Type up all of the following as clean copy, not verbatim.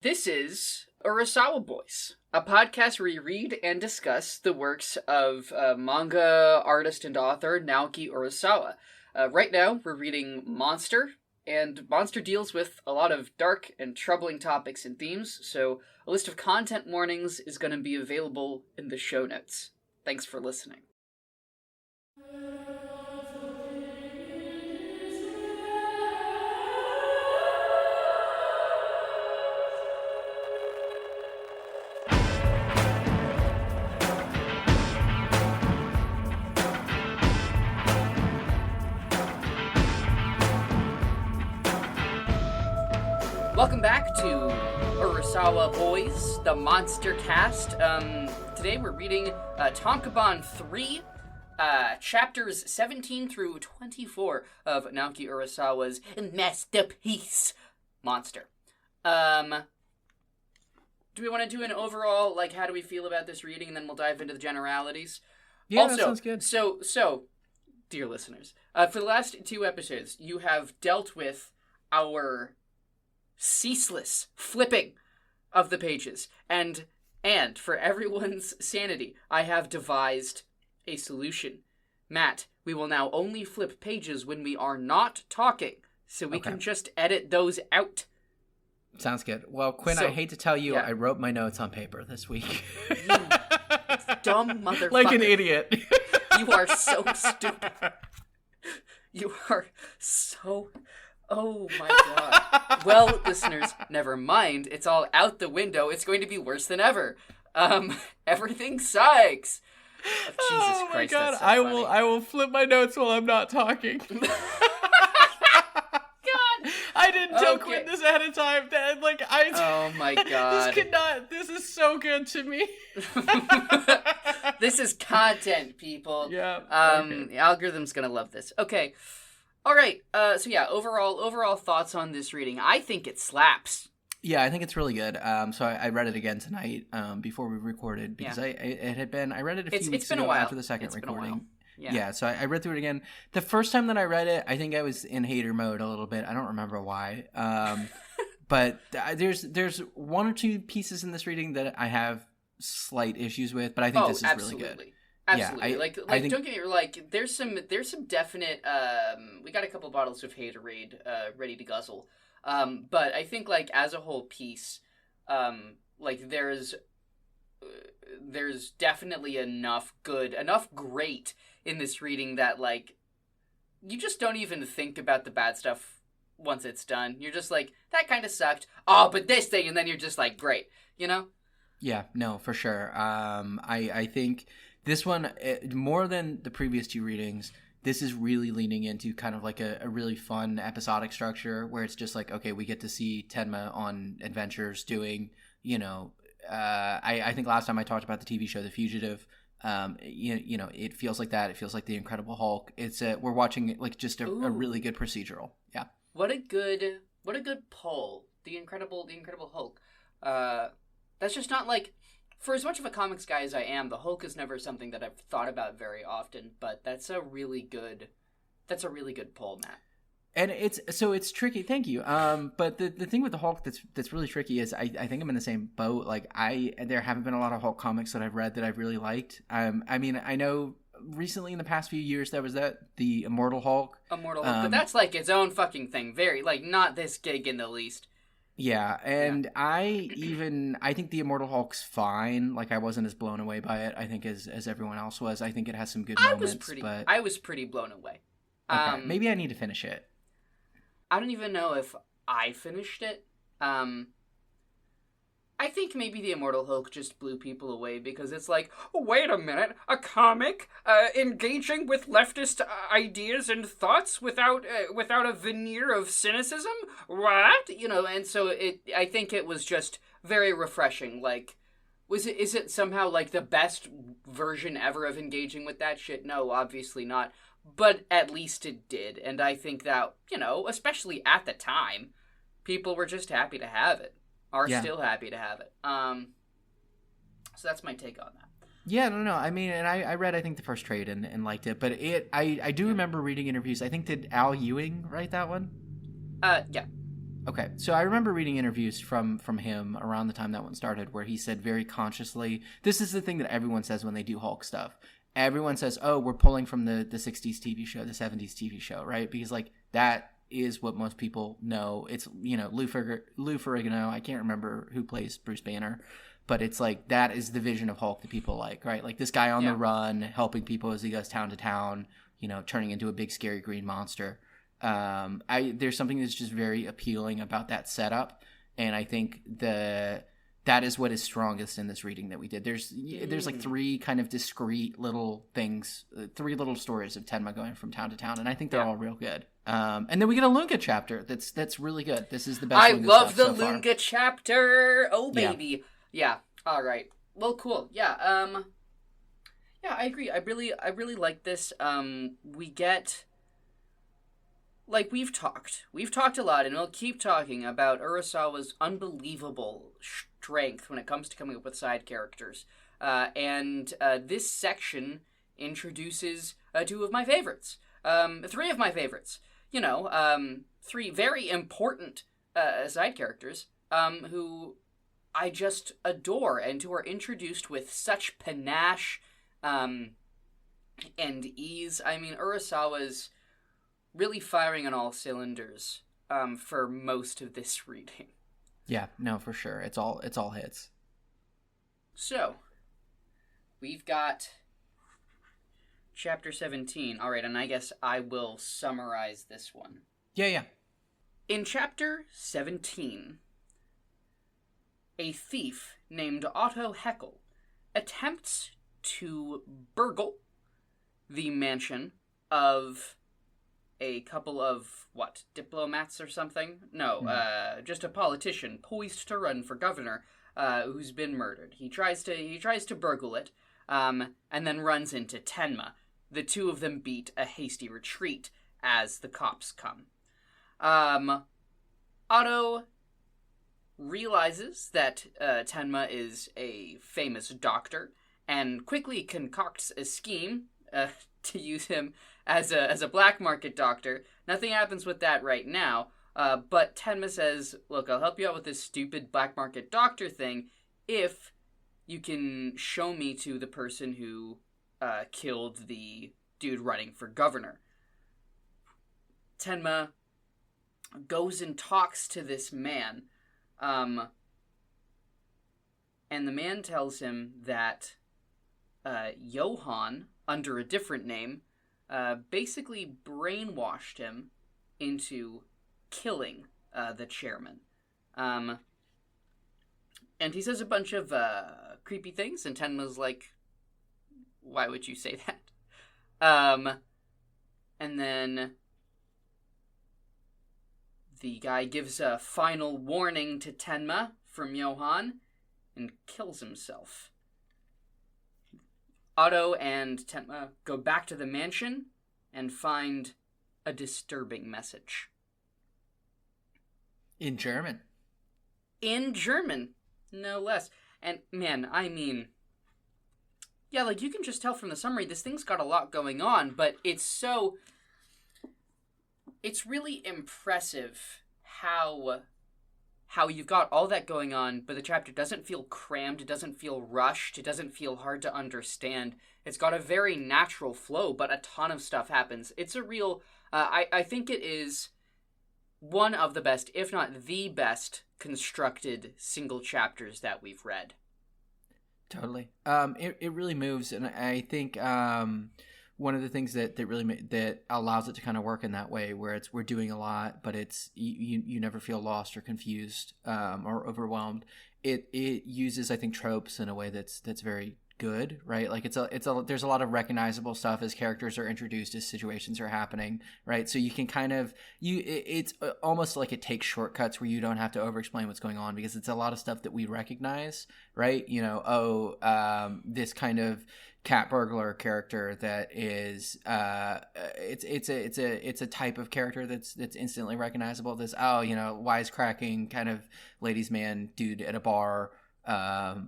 This is Urasawa Boys, a podcast where we read and discuss the works of manga artist and author Naoki Urasawa. Right now, we're reading Monster, and Monster deals with a lot of dark and troubling topics and themes, so a list of content warnings is going to be available in the show notes. Thanks for listening. Welcome back to Urasawa Boys, the Monster Cast. Today we're reading Tankobon 3, chapters 17 through 24 of Naoki Urasawa's masterpiece, Monster. Do we want to do an overall, how do we feel about this reading, and then we'll dive into the generalities? Yeah, also, that sounds good. So, dear listeners, for the last 2 episodes, you have dealt with our ceaseless flipping of the pages, and for everyone's sanity, I have devised a solution. Matt, we will now only flip pages when we are not talking, so we can just edit those out. Sounds good. Well, Quinn, I hate to tell you, I wrote my notes on paper this week. You dumb motherfucker. Like an idiot. You are so stupid. You are so... Oh my god. Well, listeners, never mind. It's all out the window. It's going to be worse than ever. Everything sucks. Jesus Christ, God. that's so funny. I will flip my notes while I'm not talking. God. I didn't tell Quinn this ahead of time. Oh my god. This is so good to me. This is content, people. Yeah. The algorithm's gonna love this. Okay. All right. Overall thoughts on this reading. I think it slaps. Yeah, I think it's really good. So I read it again tonight before we recorded because I read it a few weeks ago after the second recording. Yeah, so I read through it again. The first time that I read it, I think I was in hater mode a little bit. I don't remember why. But there's one or two pieces in this reading that I have slight issues with, but I think this is really good. Absolutely. Yeah, I think, don't get me there's some definite we got a couple bottles of Haterade ready to guzzle. But I think as a whole piece, there's definitely enough great in this reading that you just don't even think about the bad stuff once it's done. You're just that kind of sucked. Oh, but this thing, and then you're just great, you know? Yeah, no, for sure. I think this one, more than the previous 2 readings, this is really leaning into kind of a really fun episodic structure where it's just okay, we get to see Tenma on adventures doing, I think last time I talked about the TV show The Fugitive, it feels like that. It feels like The Incredible Hulk. It's we're watching just a really good procedural. Yeah. What a good pull. The Incredible Hulk. That's just not for as much of a comics guy as I am, the Hulk is never something that I've thought about very often, but that's a really good pull, Matt. And it's tricky. Thank you. But the thing with the Hulk that's really tricky is I think I'm in the same boat. There haven't been a lot of Hulk comics that I've read that I've really liked. I know recently in the past few years there was the Immortal Hulk. But that's its own fucking thing. Very not this gig in the least. Yeah, and yeah. I think the Immortal Hulk's fine. I wasn't as blown away by it, I think, as everyone else was. I think it has some good moments. I was pretty blown away. Okay, maybe I need to finish it. I don't even know if I finished it. I think maybe the Immortal Hulk just blew people away because it's wait a minute, a comic engaging with leftist ideas and thoughts without a veneer of cynicism? What? And so I think it was just very refreshing. Is it somehow the best version ever of engaging with that shit? No, obviously not. But at least it did. And I think that, especially at the time, people were just happy to have it. Still happy to have it. So that's my take on that. Yeah, no. I mean, and I read, I think, the first trade and liked it. But I do remember reading interviews. I think, did Al Ewing write that one? Yeah. Okay, so I remember reading interviews from him around the time that one started where he said very consciously, this is the thing that everyone says when they do Hulk stuff. Everyone says, oh, we're pulling from the 60s TV show, the 70s TV show, right? Because, like, that is what most people know. It's, you know, Lou Ferrigno, I can't remember who plays Bruce Banner, but it's like that is the vision of Hulk that people like, right? Like this guy on the run, helping people as he goes town to town, you know, turning into a big scary green monster. There's something that's just very appealing about that setup, and I think that is what is strongest in this reading that we did. There's like three kind of discrete little things, three little stories of Tenma going from town to town, and I think they're all real good. And then we get a Lunga chapter that's really good. This is the best. I love the Lunga chapter. Oh baby, yeah. All right. Well, cool. Yeah. Yeah, I agree. I really like this. We get. Like, we've talked a lot, and we'll keep talking about Urasawa's unbelievable strength when it comes to coming up with side characters. And this section introduces two of my favorites. Three of my favorites. You know, three very important side characters who I just adore and who are introduced with such panache and ease. I mean, Urasawa's really firing on all cylinders for most of this reading. Yeah, no, for sure. It's all hits. So, we've got chapter 17. All right, and I guess I will summarize this one. Yeah. In chapter 17, a thief named Otto Heckel attempts to burgle the mansion of a couple of, diplomats or something? No, just a politician poised to run for governor, who's been murdered. He tries to burgle it, and then runs into Tenma. The two of them beat a hasty retreat as the cops come. Otto realizes that Tenma is a famous doctor, and quickly concocts a scheme to use him as a black market doctor. Nothing happens with that right now, but Tenma says, look, I'll help you out with this stupid black market doctor thing if you can show me to the person who killed the dude running for governor. Tenma goes and talks to this man, and the man tells him that Johann, under a different name, basically brainwashed him into killing the chairman. And he says a bunch of creepy things, and Tenma's like, why would you say that? And then the guy gives a final warning to Tenma from Johann and kills himself. Otto and Tenma go back to the mansion and find a disturbing message. In German. In German, no less. And, man, I mean, yeah, like, you can just tell from the summary, this thing's got a lot going on, but it's really impressive how you've got all that going on, but the chapter doesn't feel crammed, it doesn't feel rushed, it doesn't feel hard to understand. It's got a very natural flow, but a ton of stuff happens. It's a real, I think it is one of the best, if not the best, constructed single chapters that we've read. Totally. It really moves, and I think one of the things that really that allows it to kind of work in that way, where we're doing a lot, but it's you never feel lost or confused or overwhelmed. It uses, I think, tropes in a way that's very good, right? Like there's a lot of recognizable stuff as characters are introduced, as situations are happening, right? So you can kind of it's almost like it takes shortcuts where you don't have to over explain what's going on, because it's a lot of stuff that we recognize, right? You know, this kind of cat burglar character that is it's a type of character that's instantly recognizable. This wisecracking kind of ladies' man dude at a bar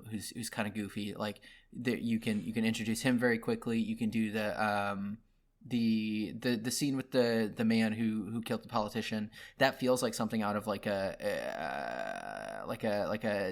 who's kind of goofy. Like you can introduce him very quickly. You can do the the scene with the man who killed the politician, that feels like something out of like a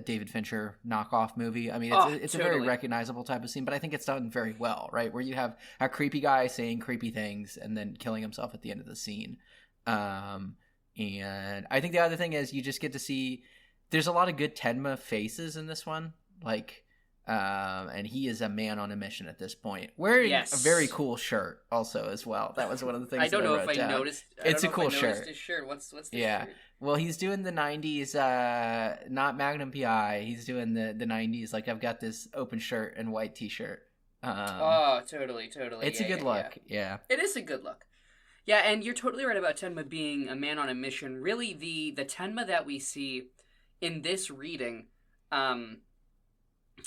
David Fincher knockoff movie. I mean, it's totally a very recognizable type of scene, but I think it's done very well, right? Where you have a creepy guy saying creepy things and then killing himself at the end of the scene. And I think the other thing is you just get to see there's a lot of good Tenma faces in this one, like. And he is a man on a mission at this point, wearing a very cool shirt also as well. That was one of the things I don't know if I noticed. It's a cool shirt. His shirt. What's the shirt? Well, he's doing the 90s, not Magnum PI. He's doing the 90s. Like, I've got this open shirt and white t-shirt. Totally. It's a good look. Yeah. It is a good look. Yeah, and you're totally right about Tenma being a man on a mission. Really, the Tenma that we see in this reading,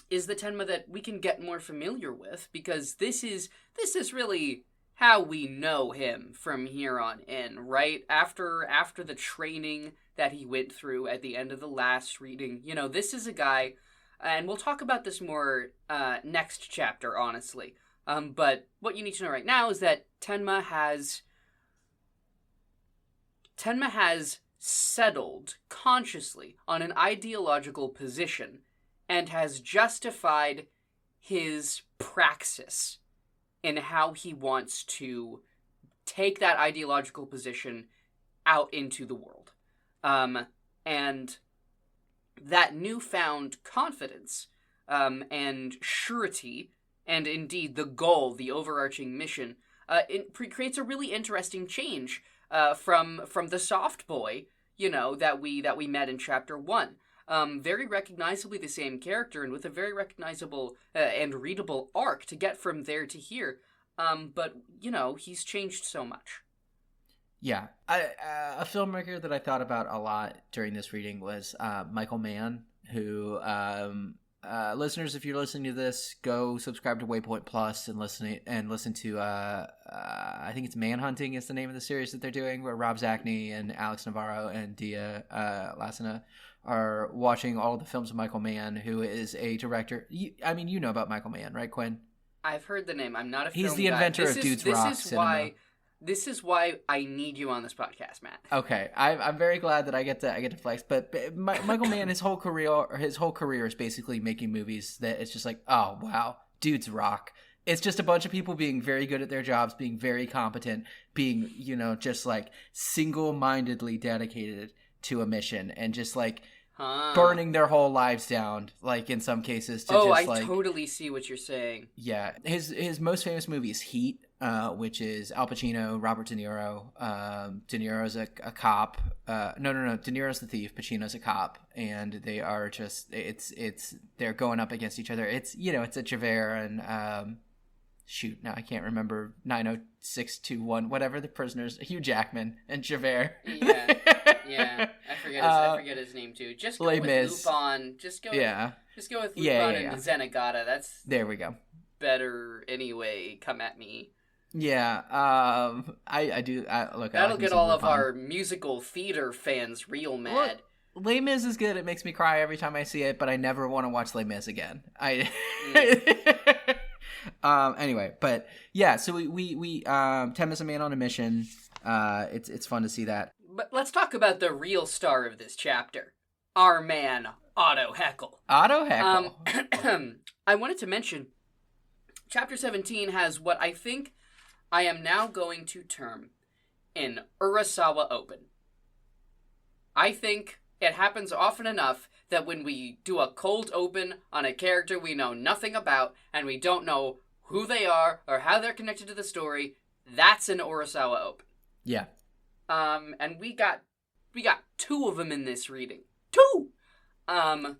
is the Tenma that we can get more familiar with, because this is really how we know him from here on in, right? After the training that he went through at the end of the last reading, you know, this is a guy, and we'll talk about this more next chapter, honestly. But what you need to know right now is that Tenma has settled consciously on an ideological position and has justified his praxis in how he wants to take that ideological position out into the world. And that newfound confidence and surety, and indeed the goal, the overarching mission, creates a really interesting change from the soft boy, you know, that we met in chapter 1. Very recognizably the same character, and with a very recognizable and readable arc to get from there to here. But, you know, he's changed so much. Yeah. A filmmaker that I thought about a lot during this reading was Michael Mann, who, listeners, if you're listening to this, go subscribe to Waypoint Plus and listen to, I think it's Manhunting is the name of the series that they're doing, where Rob Zacny and Alex Navarro and Dia Lassina are watching all of the films of Michael Mann, who is a director. You know about Michael Mann, right, Quinn? I've heard the name. I'm not a film He's the inventor of Dudes Rock Cinema. This is why I need you on this podcast, Matt. Okay, I'm very glad that I get to flex. But Michael Mann, his whole career is basically making movies that it's just like, oh wow, Dudes rock. It's just a bunch of people being very good at their jobs, being very competent, being, you know, just like single-mindedly dedicated to a mission, and just like burning their whole lives down, like in some cases. I totally see what you're saying. Yeah, his most famous movie is Heat, which is Al Pacino, Robert De Niro. De Niro's a cop. No, De Niro's the thief. Pacino's a cop, and they are just they're going up against each other. It's, you know, it's a Javert and now I can't remember 90621, whatever the prisoners, Hugh Jackman and Javert. Yeah, I forget his name too. Just go with Lupin. Just go with Lupin and Zenigata. There we go. Better anyway. Come at me. Yeah, I do. Look, that'll get all of our musical theater fans real mad. Look, Les Mis is good. It makes me cry every time I see it, but I never want to watch Les Mis again. Anyway, but yeah, so we Tenma's a man on a mission. It's fun to see that. But let's talk about the real star of this chapter, our man Otto Heckel. Otto Heckel. I wanted to mention, chapter 17 has what I think I am now going to term an Urasawa open. I think it happens often enough that when we do a cold open on a character we know nothing about, and we don't know who they are or how they're connected to the story, that's an Urasawa open. Yeah. And we got 2 of them in this reading. 2! And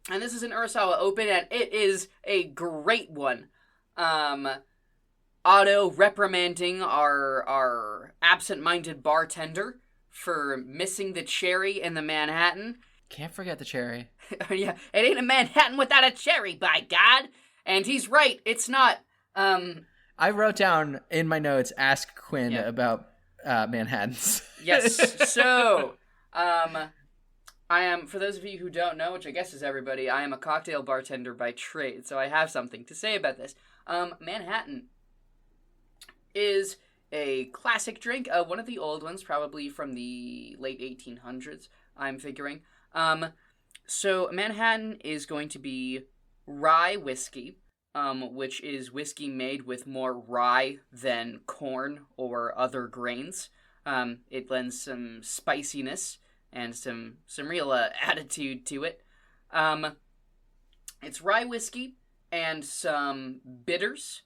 this is an Urasawa open, and it is a great one. Otto reprimanding our absent-minded bartender for missing the cherry in the Manhattan. Can't forget the cherry. Yeah, it ain't a Manhattan without a cherry, by God! And he's right, it's not. I wrote down in my notes, ask Quinn about Manhattans. Yes, so, I am, for those of you who don't know, which I guess is everybody, I am a cocktail bartender by trade, so I have something to say about this. Manhattan is a classic drink, one of the old ones, probably from the late 1800s, I'm figuring. So Manhattan is going to be rye whiskey, which is whiskey made with more rye than corn or other grains. It lends some spiciness and some real attitude to it. It's rye whiskey and some bitters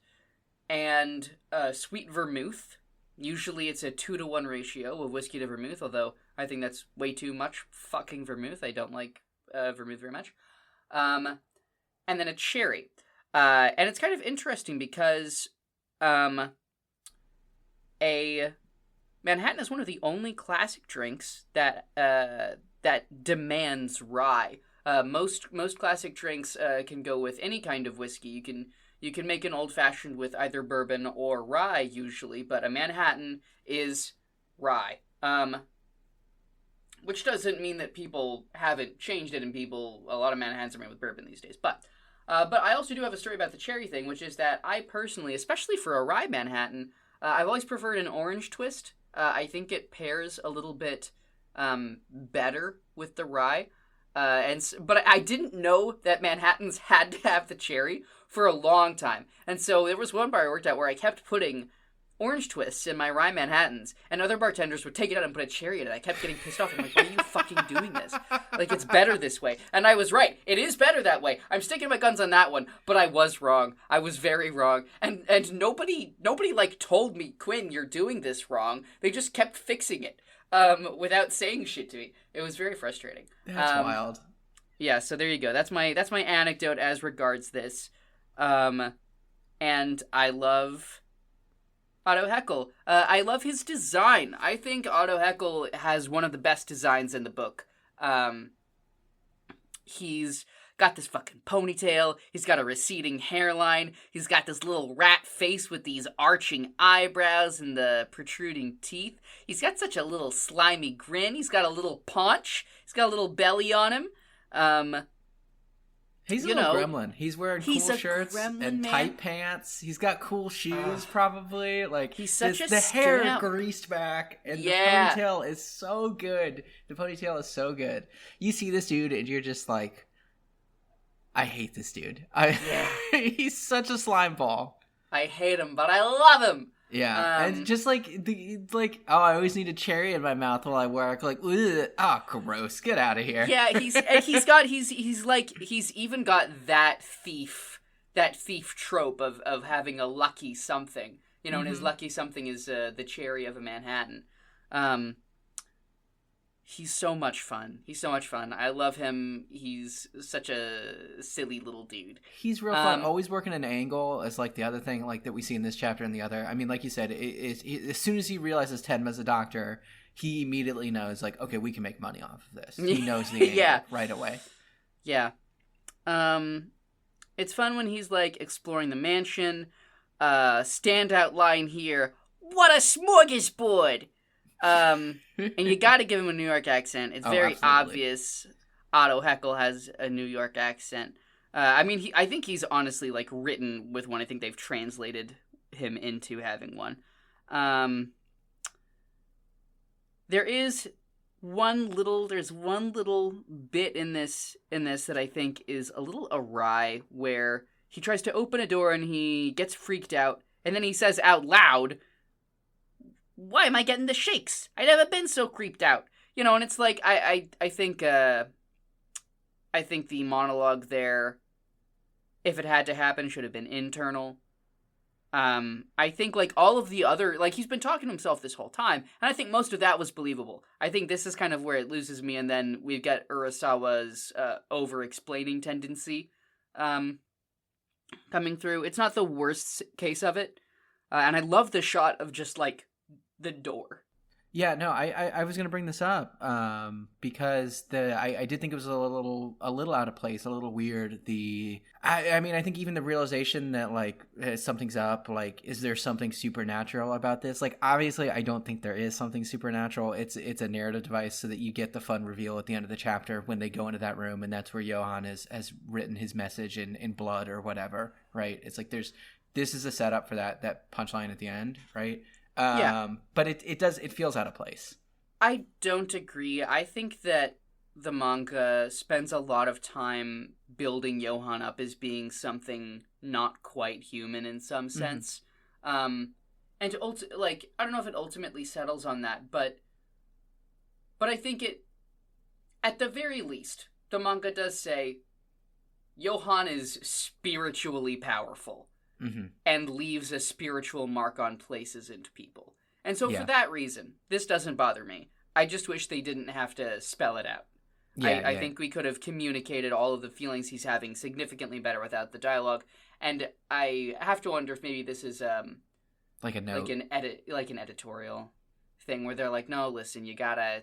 and sweet vermouth. Usually it's a 2-to-1 ratio of whiskey to vermouth, although I think that's way too much fucking vermouth. I don't like vermouth very much. And then a cherry. And it's kind of interesting because a Manhattan is one of the only classic drinks that demands rye. Most classic drinks can go with any kind of whiskey. You can make an old-fashioned with either bourbon or rye, usually, but a Manhattan is rye. Which doesn't mean that people haven't changed it, and a lot of Manhattans are made with bourbon these days. But I also do have a story about the cherry thing, which is that I personally, especially for a rye Manhattan, I've always preferred an orange twist. I think it pairs a little bit better with the rye. But I didn't know that Manhattans had to have the cherry for a long time. And so there was one bar I worked at where I kept putting orange twists in my rye Manhattans, and other bartenders would take it out and put a cherry in it. I kept getting pissed off. I'm like, why are you fucking doing this? Like, it's better this way. And I was right. It is better that way. I'm sticking my guns on that one, but I was wrong. I was very wrong. And nobody like told me, Quinn, you're doing this wrong. They just kept fixing it without saying shit to me. It was very frustrating. That's wild. Yeah, so there you go. That's my anecdote as regards this. And I love Otto Heckel. I love his design. I think Otto Heckel has one of the best designs in the book. He's got this fucking ponytail. He's got a receding hairline. He's got this little rat face with these arching eyebrows and the protruding teeth. He's got such a little slimy grin. He's got a little paunch. He's got a little belly on him. He's a little gremlin. He's wearing cool shirts and tight pants. He's got cool shoes, probably. Like, he's such a the hair greased back, and the ponytail is so good. The ponytail is so good. You see this dude, and you're just like, I hate this dude. He's such a slime ball. I hate him, but I love him. Yeah, and just I always need a cherry in my mouth while I work. Like, gross, get out of here. Yeah, he's even got that thief trope of having a lucky something, and his lucky something is the cherry of a Manhattan. He's so much fun. I love him. He's such a silly little dude. He's real fun. Always working an angle is like the other thing like that we see in this chapter and the other. I mean, like you said, as soon as he realizes Tenma's a doctor, he immediately knows, like, okay, we can make money off of this. He knows the angle right away. Yeah. It's fun when he's, like, exploring the mansion. Standout line here, what a smorgasbord! And you gotta give him a New York accent. It's very obvious Otto Heckel has a New York accent. I think he's honestly, like, written with one. I think they've translated him into having one. There's one little bit in this that I think is a little awry, where he tries to open a door and he gets freaked out, and then he says out loud, why am I getting the shakes? I never been so creeped out. And it's like, I think the monologue there, if it had to happen, should have been internal. I think, like, all of the other, like, he's been talking to himself this whole time, and I think most of that was believable. I think this is kind of where it loses me, and then we've got Urasawa's over-explaining tendency coming through. It's not the worst case of it, and I love the shot of just, like, the door. Yeah, no, I was gonna bring this up because I did think it was a little out of place, a little weird. I mean, I think even the realization that, like, something's up, like, is there something supernatural about this? Like, obviously, I don't think there is something supernatural. It's a narrative device so that you get the fun reveal at the end of the chapter when they go into that room, and that's where Johann has written his message in blood or whatever, right? It's like there's this is a setup for that punchline at the end, right? But it feels out of place. I don't agree. I think that the manga spends a lot of time building Johan up as being something not quite human in some sense. And I don't know if it ultimately settles on that, but I think it, at the very least, the manga does say Johan is spiritually powerful and leaves a spiritual mark on places and people. And so for that reason, this doesn't bother me. I just wish they didn't have to spell it out. I think we could have communicated all of the feelings he's having significantly better without the dialogue. And I have to wonder if maybe this is like a note, like an editorial thing where they're like, no, listen, you gotta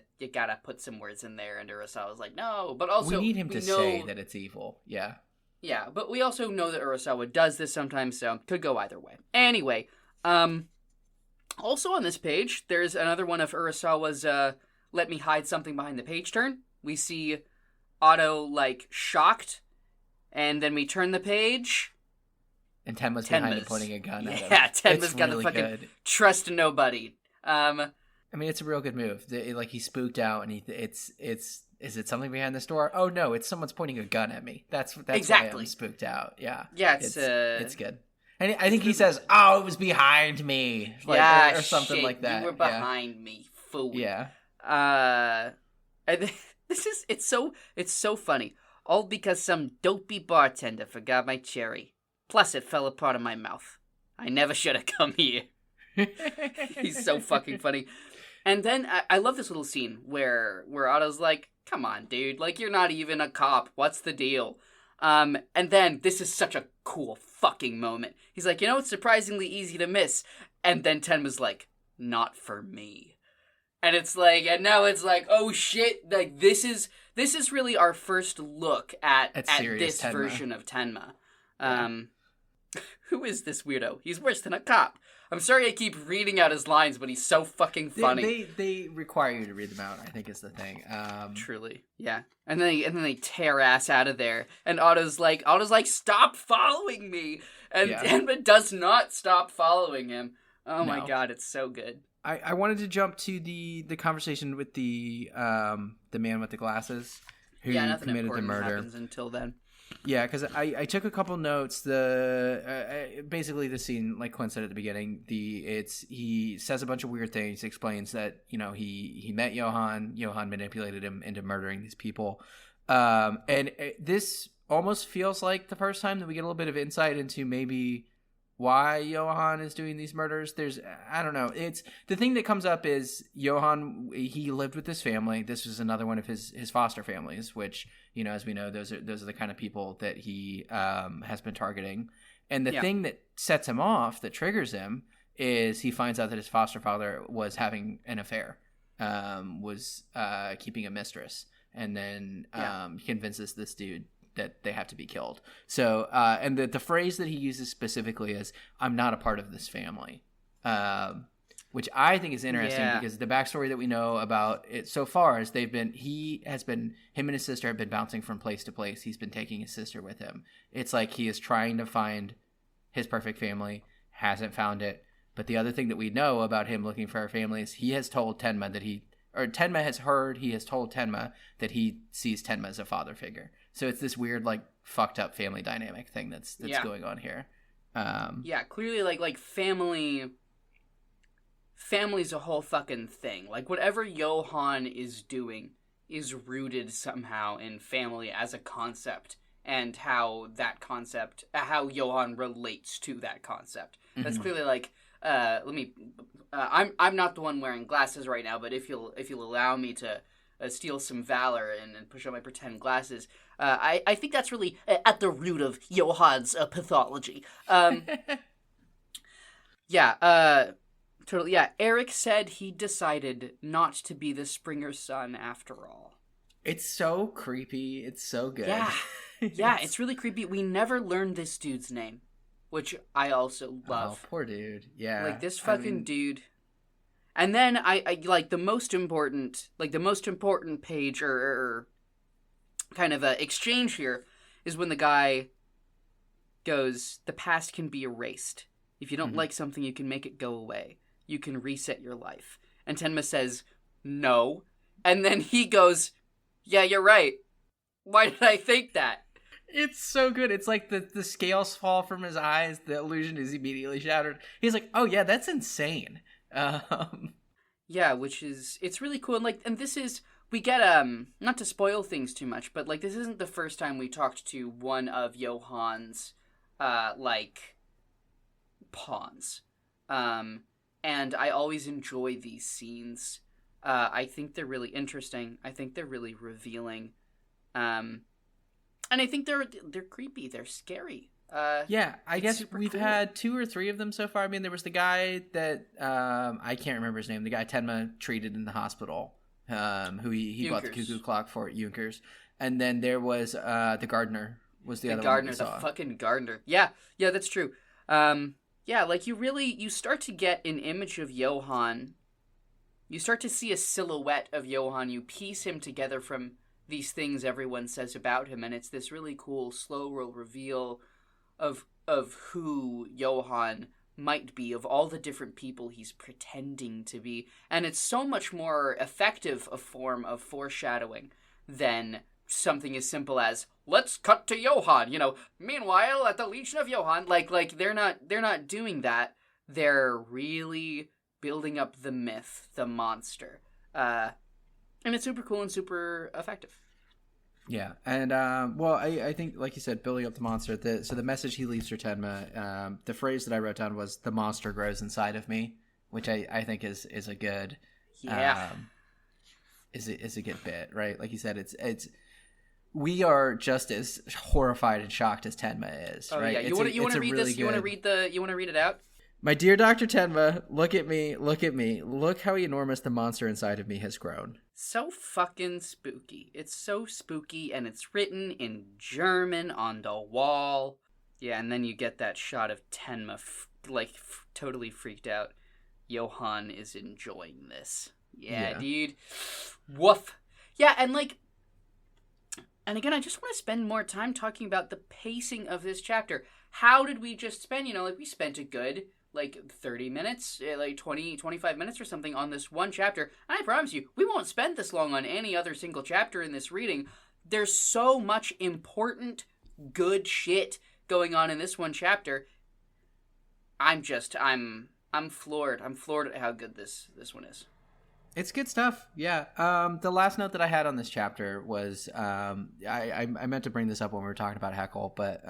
put some words in there. And Urasawa's like, no, but also we need him to say that it's evil. Yeah. Yeah, but we also know that Urasawa does this sometimes, so could go either way. Anyway, also on this page, there's another one of Urasawa's let me hide something behind the page turn. We see Otto, shocked, and then we turn the page. And Tenma's behind him pointing a gun at him. Yeah, Tenma's got really fucking good. Trust nobody. I mean, it's a real good move. He's spooked out, and is it something behind this door? Oh no, it's someone's pointing a gun at me. That's exactly. Why I'm spooked out. Yeah. Yeah, it's good. And I think he says, "Oh, it was behind me," or something shit, like that. You were behind me, fool. Yeah. And it's so funny. All because some dopey bartender forgot my cherry. Plus, it fell apart in my mouth. I never should have come here. He's so fucking funny. And then I love this little scene where Otto's like, "Come on, dude. You're not even a cop. What's the deal?" And then this is such a cool fucking moment. He's like, it's surprisingly easy to miss. And then Tenma's like, "Not for me." And it's like, and now it's like, oh shit, this is really our first look at this Tenma. Version of Tenma. Who is this weirdo? He's worse than a cop. I'm sorry I keep reading out his lines, but he's so fucking funny. They require you to read them out, I think is the thing. Truly, yeah. And then they tear ass out of there, and Otto's like, "Stop following me!" And Tenma does not stop following him. Oh my god, it's so good. I wanted to jump to the conversation with the man with the glasses who committed the murder. Happens until then. Yeah, because I took a couple notes. Basically the scene, like Quinn said at the beginning, he says a bunch of weird things. Explains that he met Johan manipulated him into murdering these people, and this almost feels like the first time that we get a little bit of insight into maybe why Johan is doing these murders. I don't know. It's the thing that comes up is Johan, he lived with his family. This was another one of his foster families, which, as we know, those are the kind of people that he has been targeting. And the thing that sets him off, that triggers him, is he finds out that his foster father was having an affair, was keeping a mistress, and then convinces this dude that they have to be killed. So, and the phrase that he uses specifically is, "I'm not a part of this family," which I think is interesting because the backstory that we know about it so far is him and his sister have been bouncing from place to place. He's been taking his sister with him. It's like he is trying to find his perfect family, hasn't found it. But the other thing that we know about him looking for a family is he has told Tenma Tenma has heard, he has told Tenma that he sees Tenma as a father figure. So it's this weird, fucked up family dynamic thing that's going on here. Clearly, family's a whole fucking thing. Whatever Johan is doing is rooted somehow in family as a concept, and how Johan relates to that concept. Mm-hmm. That's clearly I'm not the one wearing glasses right now, but if you'll allow me to steal some valor and push on my pretend glasses, I think that's really at the root of Johan's pathology. Totally. Yeah, Eric said he decided not to be the Springer son after all. It's so creepy. It's so good. Yeah, yeah, it's really creepy. We never learned this dude's name, which I also love. Oh, poor dude. Yeah, this fucking dude. And then I the most important page or kind of exchange here is when the guy goes, the past can be erased. If you don't like something, you can make it go away. You can reset your life. And Tenma says, no. And then he goes, yeah, you're right. Why did I think that? It's so good. It's like the scales fall from his eyes. The illusion is immediately shattered. He's like, oh yeah, that's insane. Yeah, it's really cool. And this is, we get, not to spoil things too much, but this isn't the first time we talked to one of Johann's, pawns. And I always enjoy these scenes. I think they're really interesting. I think they're really revealing. And I think they're creepy. They're scary. Yeah, I guess we've had 2 or 3 of them so far. I mean, there was the guy that, I can't remember his name, the guy Tenma treated in the hospital, who he bought the cuckoo clock for at Junkers. And then there was, the gardener was the other one we saw. The fucking gardener. Yeah, that's true. Yeah, you start to get an image of Johann. You start to see a silhouette of Johann. You piece him together from these things everyone says about him, and it's this really cool slow roll reveal of who Johann might be, of all the different people he's pretending to be. And it's so much more effective a form of foreshadowing than something as simple as, let's cut to Johann, meanwhile at the Legion of Johann. They're not doing that. They're really building up the myth, the monster. And it's super cool and super effective. Yeah, and I think, like you said, building up the monster. So the message he leaves for Tenma, the phrase that I wrote down was, "The monster grows inside of me," which I think is a good, is a good bit, right? Like you said, it's we are just as horrified and shocked as Tenma is, right? Yeah. You want to read this? You want to read it out? My dear Dr. Tenma, look at me. Look how enormous the monster inside of me has grown. So fucking spooky. It's so spooky, and it's written in German on the wall. Yeah, and then you get that shot of Tenma, totally freaked out. Johann is enjoying this. Yeah, dude. Woof. Yeah, and again, I just want to spend more time talking about the pacing of this chapter. How did we just spend, we spent a good 30 minutes, 20, 25 minutes or something on this one chapter. And I promise you, we won't spend this long on any other single chapter in this reading. There's so much important, good shit going on in this one chapter. I'm floored. I'm floored at how good this one is. It's good stuff. Yeah. The last note that I had on this chapter was, I meant to bring this up when we were talking about Heckle, but,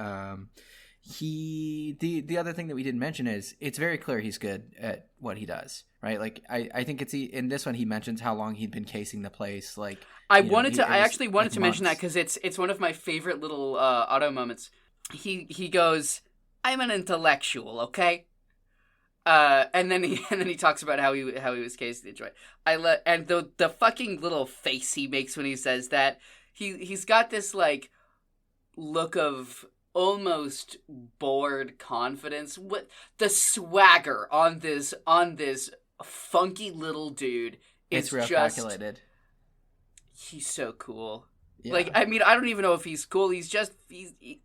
the other thing that we didn't mention is it's very clear he's good at what he does, right? I think it's in this one he mentions how long he'd been casing the place. I actually wanted to mention that because it's one of my favorite little auto moments. He goes, "I'm an intellectual, okay?" And then he talks about how he was casing the joint. And the fucking little face he makes when he says that, he's got this look of almost bored confidence. What the swagger on this funky little dude is, it's real just calculated. He's so cool. Yeah. I don't even know if he's cool. He's just he's great.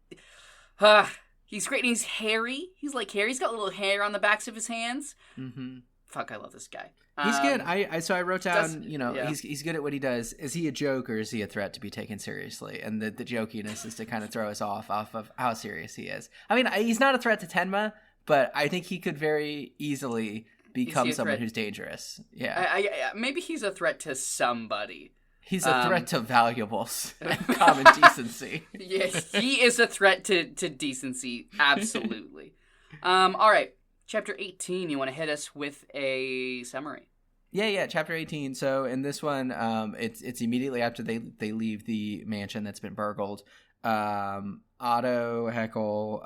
And he's hairy. He's hairy. He's got little hair on the backs of his hands. Mm-hmm. Fuck, I love this guy. He's good. I wrote down, he's good at what he does. Is he a joke or is he a threat to be taken seriously? And the jokiness is to kind of throw us off of how serious he is. I mean, he's not a threat to Tenma, but I think he could very easily become someone who's dangerous. Yeah. Maybe he's a threat to somebody. He's a threat to valuables and common decency. Yeah, he is a threat to decency. Absolutely. All right. Chapter 18, you want to hit us with a summary? Yeah, Chapter 18. So in this one, it's immediately after they leave the mansion that's been burgled. Otto Heckle,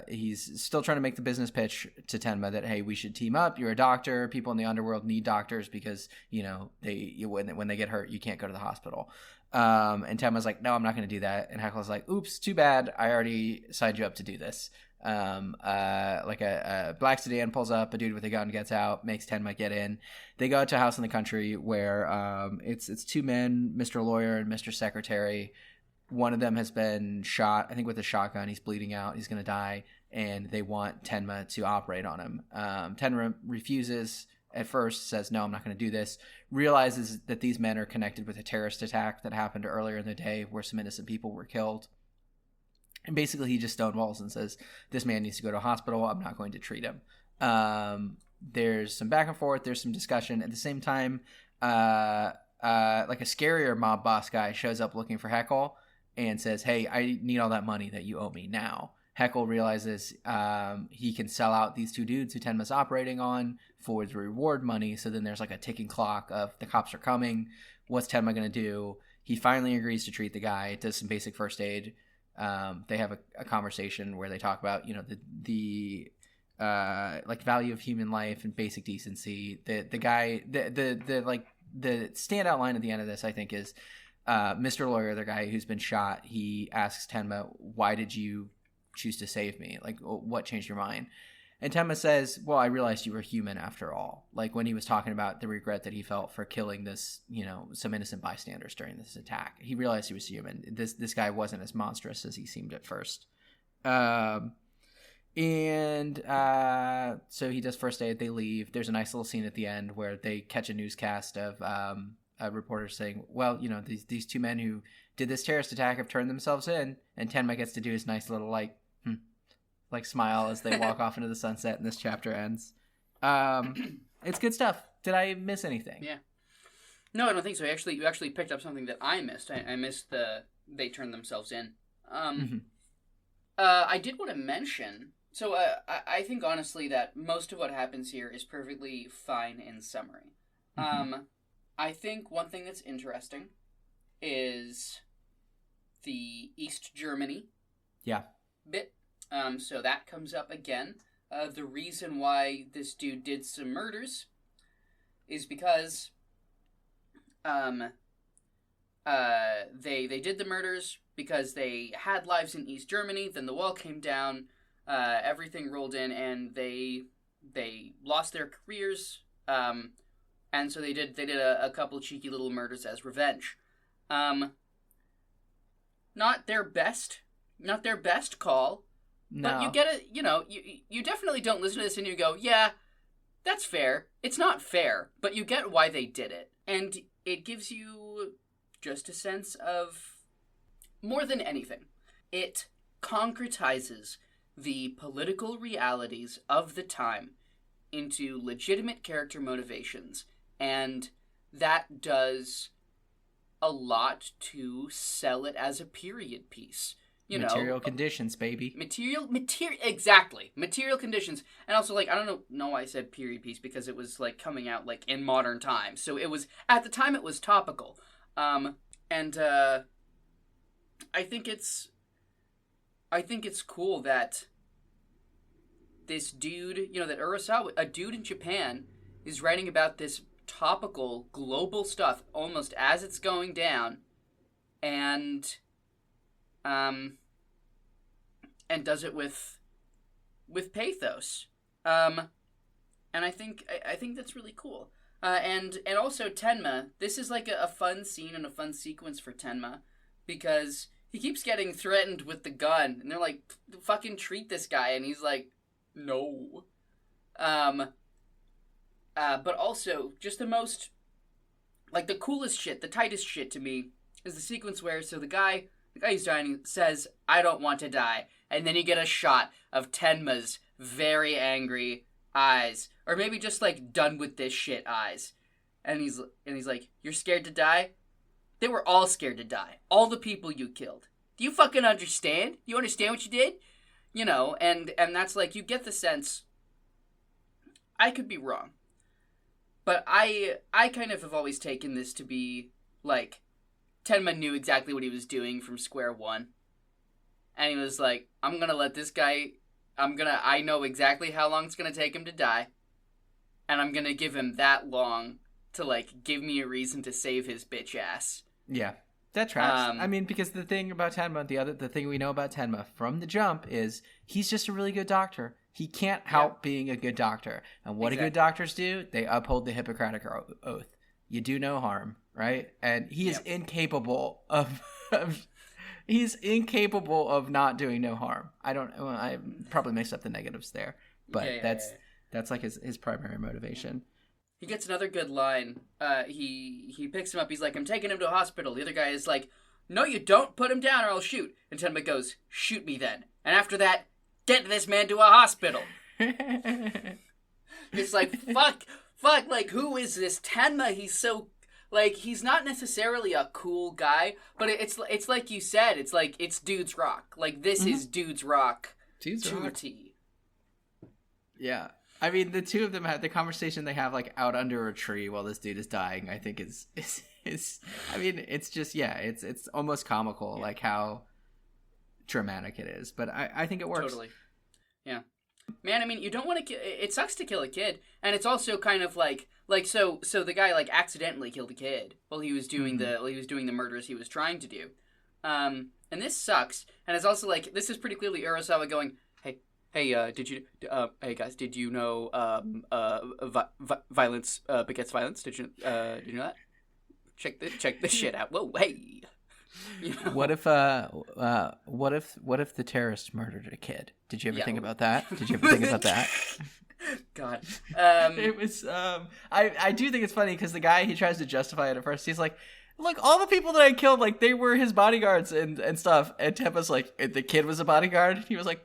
he's still trying to make the business pitch to Tenma that, hey, we should team up. You're a doctor. People in the underworld need doctors because, when they get hurt, you can't go to the hospital. And Tenma's like, no, I'm not going to do that. And Heckle's like, oops, too bad. I already signed you up to do this. A black sedan pulls up, a dude with a gun gets out, makes Tenma get in. They go to a house in the country where it's 2 men, Mr. Lawyer and Mr. Secretary. one of them has been shot, I think with a shotgun. He's bleeding out. He's going to die. And they want Tenma to operate on him. Tenma refuses at first, says, no, I'm not going to do this. Realizes that these men are connected with a terrorist attack that happened earlier in the day where some innocent people were killed. And basically he just stonewalls and says, this man needs to go to a hospital. I'm not going to treat him. There's some back and forth. There's some discussion. At the same time, like a scarier mob boss guy shows up looking for Heckle and says, hey, I need all that money that you owe me now. Heckle realizes he can sell out these two dudes who Tenma's operating on for the reward money. So then there's like a ticking clock of the cops are coming. What's Tenma going to do? He finally agrees to treat the guy, does some basic first aid. They have a conversation where they talk about, the like value of human life and basic decency. The guy, the standout line at the end of this, I think, is Mr. Lawyer, the guy who's been shot. He asks Tenma, why did you choose to save me? Like, what changed your mind? And Tenma says, well, I realized you were human after all. Like when he was talking about the regret that he felt for killing this, some innocent bystanders during this attack. He realized he was human. This guy wasn't as monstrous as he seemed at first. So he does first aid, they leave. There's a nice little scene at the end where they catch a newscast of a reporter saying, well, these two men who did this terrorist attack have turned themselves in, and Tenma gets to do his nice little smile as they walk off into the sunset and this chapter ends. It's good stuff. Did I miss anything? Yeah. No, I don't think so. You actually picked up something that I missed. I missed they turned themselves in. I did want to mention, so I think honestly that most of what happens here is perfectly fine in summary. I think one thing that's interesting is the East Germany bit. So that comes up again. The reason why this dude did some murders is because they did the murders because they had lives in East Germany. Then the wall came down, everything rolled in, and they lost their careers. And so they did a couple cheeky little murders as revenge. Not their best call. No. But you get it, you definitely don't listen to this and you go, yeah, that's fair. It's not fair, but you get why they did it. And it gives you just a sense of, more than anything, it concretizes the political realities of the time into legitimate character motivations. And that does a lot to sell it as a period piece. Material conditions, baby. Exactly. Material conditions. And also, I don't know why I said period piece, because it was, coming out, in modern times. So it was, at the time, it was topical. I think it's cool that this dude, that Urasawa, a dude in Japan, is writing about this topical, global stuff almost as it's going down, and does it with pathos, and I think that's really cool. And also Tenma, this is a fun scene and a fun sequence for Tenma, because he keeps getting threatened with the gun, and they're like, fucking treat this guy, and he's like, no. But also, just the most, the coolest shit, the tightest shit to me, is the sequence where, so the guy who's dying says, I don't want to die. And then you get a shot of Tenma's very angry eyes. Or maybe just, done with this shit eyes. And he's like, you're scared to die? They were all scared to die. All the people you killed. Do you fucking understand? You understand what you did? And that's you get the sense, I could be wrong, but I kind of have always taken this to be, Tenma knew exactly what he was doing from square one. And he was like, I'm gonna let this guy, I know exactly how long it's gonna take him to die. And I'm gonna give him that long to, give me a reason to save his bitch ass. Yeah, that tracks. Because the thing about Tenma, the thing we know about Tenma from the jump is he's just a really good doctor. He can't help being a good doctor. And what do good doctors do? They uphold the Hippocratic Oath. You do no harm, right? And he is incapable of He's incapable of not doing no harm. I probably mixed up the negatives there, but that's like his primary motivation. He gets another good line. He picks him up. He's like, I'm taking him to a hospital. The other guy is like, no, you don't. Put him down or I'll shoot. And Tenma goes, shoot me then. And after that, get this man to a hospital. It's like, fuck, like, who is this Tenma? He's so, like, he's not necessarily a cool guy, but it's like you said, it's like, it's Dudes Rock. Like, this is Dudes Rock to a T. Yeah. I mean, the two of them have the conversation they have, like, out under a tree while this dude is dying, I think is I mean, it's just, it's almost comical, like, how dramatic it is. But I think it works. Totally. Yeah. Man, I mean, you don't want to it sucks to kill a kid, and it's also kind of like so the guy like accidentally killed a kid while he was doing the murders he was trying to do. And this sucks, and it's also like this is pretty clearly Urasawa going, hey, guys, did you know violence begets violence? Did you know that? Check this shit out. Whoa, hey. You know? What if the terrorist murdered a kid? Did you ever think about that? God. It was I do think it's funny because the guy, he tries to justify it at first. He's like, look, all the people that I killed, like, they were his bodyguards and stuff. And Tenma's like, the kid was a bodyguard? He was like,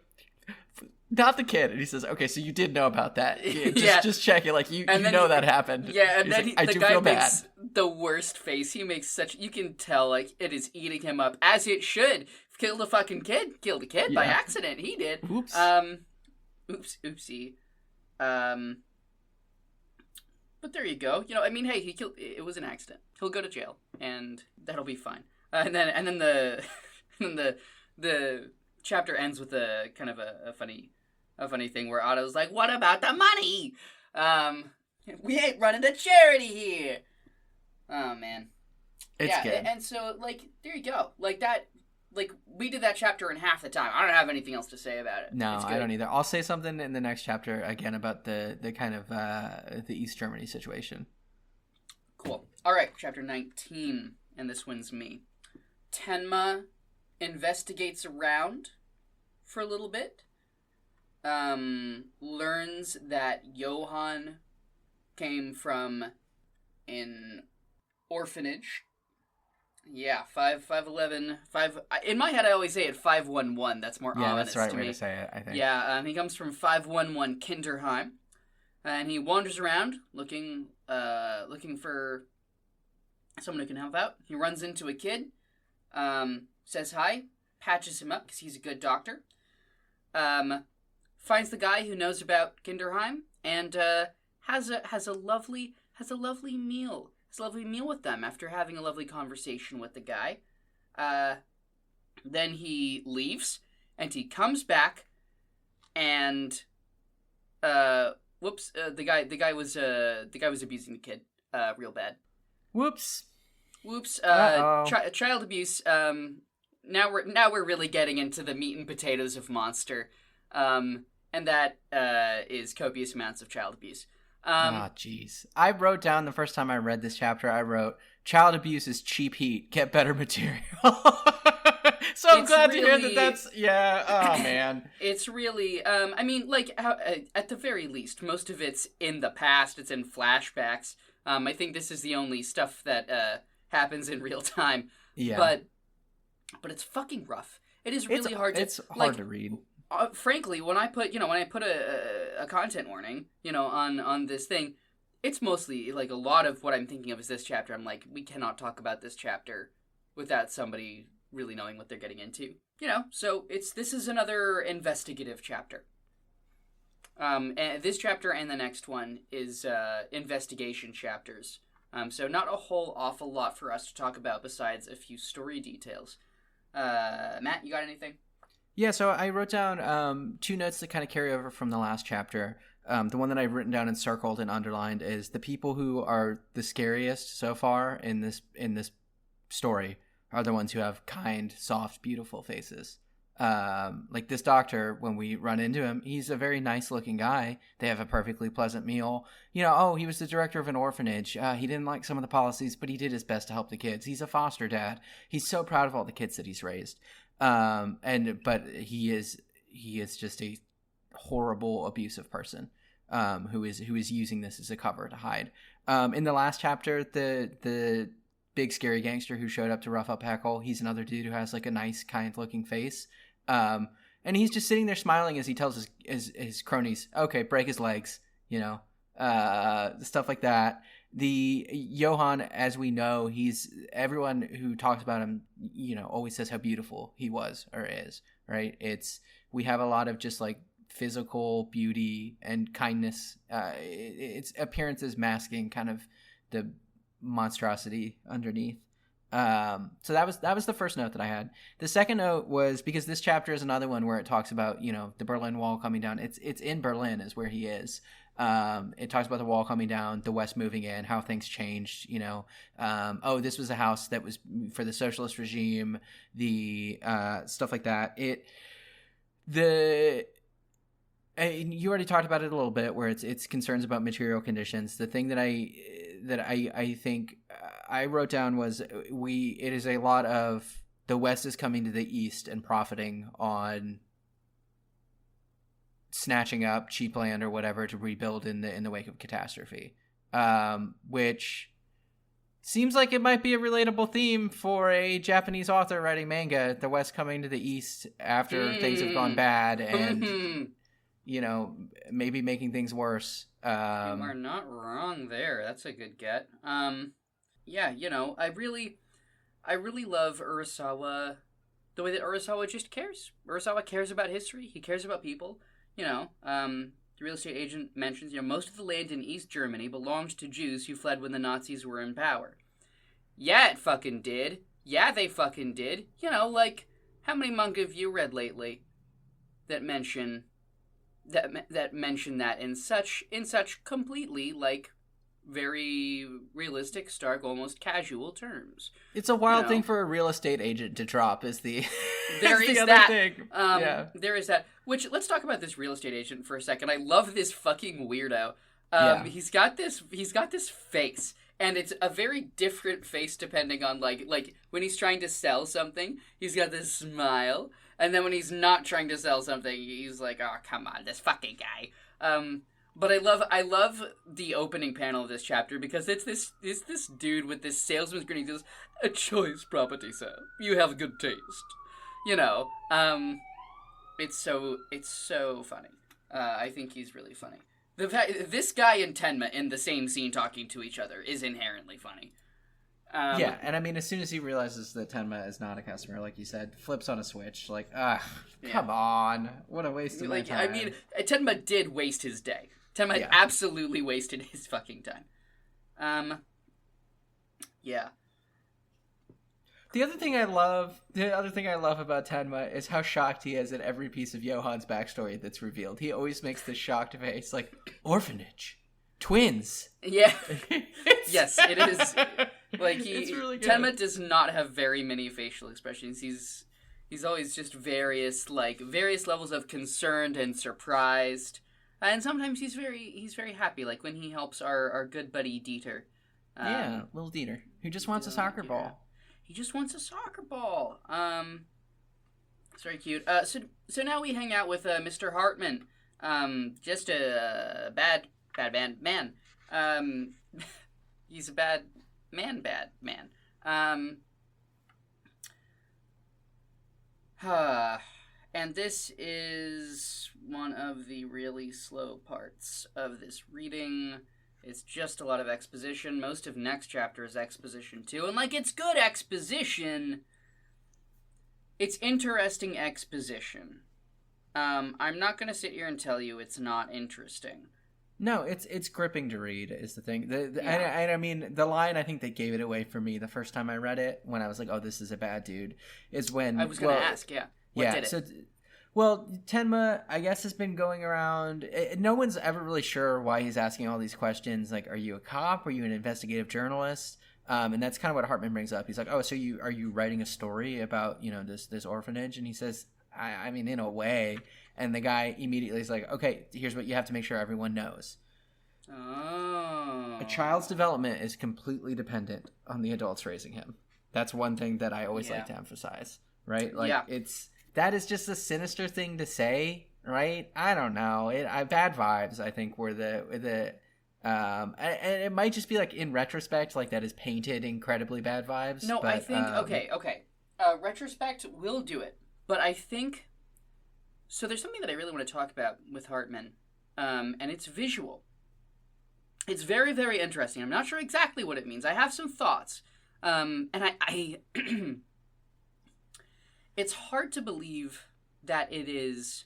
not the kid. And he says, okay, so you did know about that. Just check it. Like, you know that happened. Yeah, and he's then like, the guy makes the worst face. He makes you can tell, like, it is eating him up, as it should. Killed a fucking kid. Killed a kid by accident. He did. Oops. Oopsie. But there you go. You know, I mean, hey, it was an accident. He'll go to jail, and that'll be fine. And then the chapter ends with a kind of a funny thing where Otto's like, "What about the money? We ain't running a charity here." Oh man, it's good. And so like there you go, like that. Like, we did that chapter in half the time. I don't have anything else to say about it. No, I don't either. I'll say something in the next chapter, again, about the kind of the East Germany situation. Cool. All right, chapter 19, and this one's me. Tenma investigates around for a little bit, learns that Johann came from an orphanage. Yeah, 5'11", 5. In my head, I always say it 5'11". That's more ominous. Yeah, that's the right to way me. to say it, I think. Yeah, he comes from 511 Kinderheim, and he wanders around looking for someone who can help out. He runs into a kid, says hi, patches him up because he's a good doctor. Finds the guy who knows about Kinderheim, and has a lovely meal. A lovely meal with them after having a lovely conversation with the guy. Then he leaves, and he comes back, and the guy was abusing the kid real bad. Whoops. Child abuse. Now we're really getting into the meat and potatoes of Monster, and that is copious amounts of child abuse. Jeez. I wrote down the first time I read this chapter, I wrote, child abuse is cheap heat, get better material. So I'm glad to hear that's, oh man. It's really, I mean, like, at the very least, most of it's in the past, it's in flashbacks. I think this is the only stuff that happens in real time. Yeah. But it's fucking rough. It is really hard to... It's hard to read. Frankly, when I put a content warning, on this thing, it's mostly like a lot of what I'm thinking of is this chapter. I'm like, we cannot talk about this chapter without somebody really knowing what they're getting into. So this is another investigative chapter. And this chapter and the next one is investigation chapters. So not a whole awful lot for us to talk about besides a few story details. Matt, you got anything? Yeah, so I wrote down 2 notes that kind of carry over from the last chapter. The one that I've written down and circled and underlined is the people who are the scariest so far in this story are the ones who have kind, soft, beautiful faces. Like this doctor, when we run into him, he's a very nice looking guy. They have a perfectly pleasant meal. He was the director of an orphanage. He didn't like some of the policies, but he did his best to help the kids. He's a foster dad. He's so proud of all the kids that he's raised. But he is just a horrible, abusive person, who is using this as a cover to hide. In the last chapter, the big scary gangster who showed up to rough up Heckle, he's another dude who has like a nice, kind looking face. And he's just sitting there smiling as he tells his cronies, okay, break his legs, stuff like that. The Johann, as we know, everyone who talks about him, always says how beautiful he was or is, right? We have a lot of just like physical beauty and kindness. Its appearances masking kind of the monstrosity underneath. So that was the first note that I had. The second note was because this chapter is another one where it talks about the Berlin Wall coming down. It's in Berlin is where he is. It talks about the wall coming down, the West moving in, how things changed. This was a house that was for the socialist regime, the stuff like that. You already talked about it a little bit, where it's concerns about material conditions. The thing that I think I wrote down was it is a lot of the West is coming to the East and profiting on snatching up cheap land or whatever to rebuild in the wake of catastrophe, which seems like it might be a relatable theme for a Japanese author writing manga. The West coming to the East after things have gone bad and maybe making things worse. You are not wrong there. That's a good get. I really love Urasawa, the way that Urasawa just cares. Urasawa cares about history. He cares about people. The real estate agent mentions, most of the land in East Germany belonged to Jews who fled when the Nazis were in power. Yeah, it fucking did. Yeah, they fucking did. How many manga have you read lately that mention that in such completely very realistic, stark, almost casual terms? It's a wild thing for a real estate agent to drop. Is the there is the other that thing? There is that. Which, let's talk about this real estate agent for a second. I love this fucking weirdo. He's got this face, and it's a very different face depending on like when he's trying to sell something, he's got this smile. And then when he's not trying to sell something, he's like, "Oh, come on, this fucking guy." But I love the opening panel of this chapter because it's this dude with this salesman's grin. He goes, "A choice property, sir. You have good taste." It's so funny. I think he's really funny. The fact this guy and Tenma in the same scene talking to each other is inherently funny. And I mean, as soon as he realizes that Tenma is not a customer, like you said, flips on a switch. Like, come on, what a waste of my time. I mean, Tenma did waste his day. Tenma absolutely wasted his fucking time. Yeah. The other thing I love about Tenma is how shocked he is at every piece of Johann's backstory that's revealed. He always makes this shocked face, like, orphanage, twins. Yeah. Yes, it is. It's really good. Tenma does not have very many facial expressions. He's always just various levels of concerned and surprised, and sometimes he's very happy. Like when he helps our good buddy Dieter. Little Dieter, who just wants a soccer ball. He just wants a soccer ball. It's very cute. So now we hang out with Mr. Hartman. Just a bad man. He's a bad man. And this is one of the really slow parts of this reading. It's just a lot of exposition. Most of next chapter is exposition too. And it's good exposition. It's interesting exposition. I'm not going to sit here and tell you it's not interesting. No, it's gripping to read is the thing. And I mean, the line I think that gave it away for me the first time I read it, when I was like, oh, this is a bad dude, is when... I was going to ask, What did it? Well, Tenma, I guess, has been going around... No one's ever really sure why he's asking all these questions. Like, are you a cop? Are you an investigative journalist? And that's kind of what Hartman brings up. He's like, oh, so are you writing a story about, this orphanage? And he says, I mean, in a way. And the guy immediately is like, okay, here's what you have to make sure everyone knows. Oh. A child's development is completely dependent on the adults raising him. That's one thing that I always like to emphasize, right? Like, that is just a sinister thing to say, right? I don't know. Bad vibes, I think, were and it might just be like in retrospect, like that is painted incredibly bad vibes. No, but, I think, okay. Retrospect will do it. But I think, so there's something that I really want to talk about with Hartman, and it's visual. It's very, very interesting. I'm not sure exactly what it means. I have some thoughts. And I it's hard to believe that it is...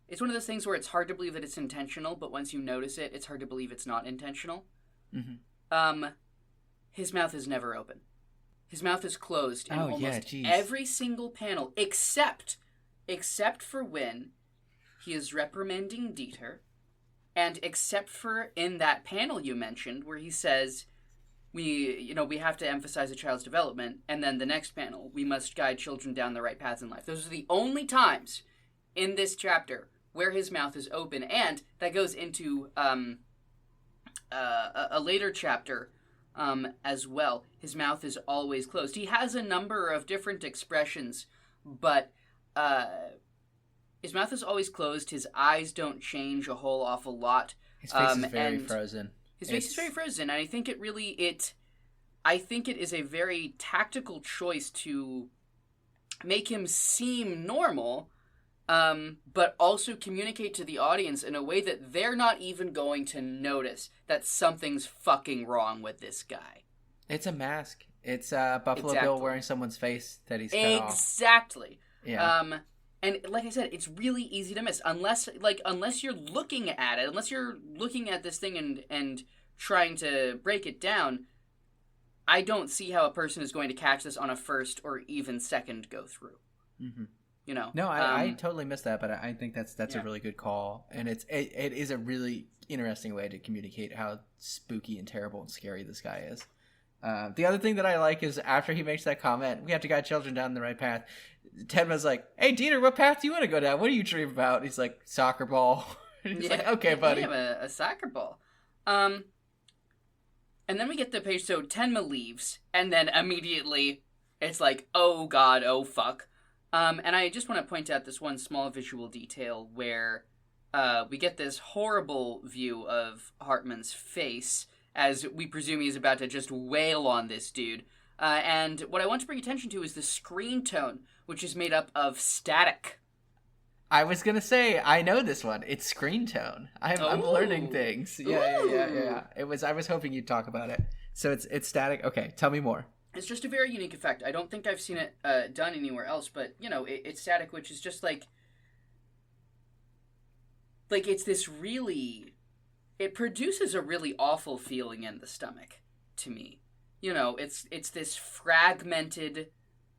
It's one of those things where it's hard to believe that it's intentional, but once you notice it, it's hard to believe it's not intentional. Mm-hmm. His mouth is never open. His mouth is closed in almost every single panel, except for when he is reprimanding Dieter, and except for in that panel you mentioned where he says, we have to emphasize a child's development, and then the next panel, we must guide children down the right paths in life. Those are the only times in this chapter where his mouth is open, and that goes into a later chapter as well. His mouth is always closed. He has a number of different expressions, but his mouth is always closed. His eyes don't change a whole awful lot. His face is very frozen. His face is very frozen, and I think it is a very tactical choice to make him seem normal, but also communicate to the audience in a way that they're not even going to notice that something's fucking wrong with this guy. It's a mask. It's Buffalo Bill wearing someone's face that he's cut off. Exactly. Yeah. And like I said, it's really easy to miss unless you're looking at it, unless you're looking at this thing and trying to break it down. I don't see how a person is going to catch this on a first or even second go through. Mm-hmm. You know? No, I totally missed that, but I think that's a really good call, and it is a really interesting way to communicate how spooky and terrible and scary this guy is. The other thing that I like is after he makes that comment, we have to guide children down the right path. Tenma's like, "Hey, Dieter, what path do you want to go down? What do you dream about?" He's like, "Soccer ball." He's like, "Okay, buddy." We have a soccer ball. And then we get the page, so Tenma leaves, and then immediately it's like, oh god, oh fuck. And I just want to point out this one small visual detail where we get this horrible view of Hartman's face as we presume he's about to just wail on this dude. And what I want to bring attention to is the screen tone, which is made up of static. I was going to say, I know this one. It's screen tone. I'm learning things. Yeah. I was hoping you'd talk about it. So it's static. Okay, tell me more. It's just a very unique effect. I don't think I've seen it done anywhere else, but, it's static, which is just like it's this really... It produces a really awful feeling in the stomach, to me. It's this fragmented,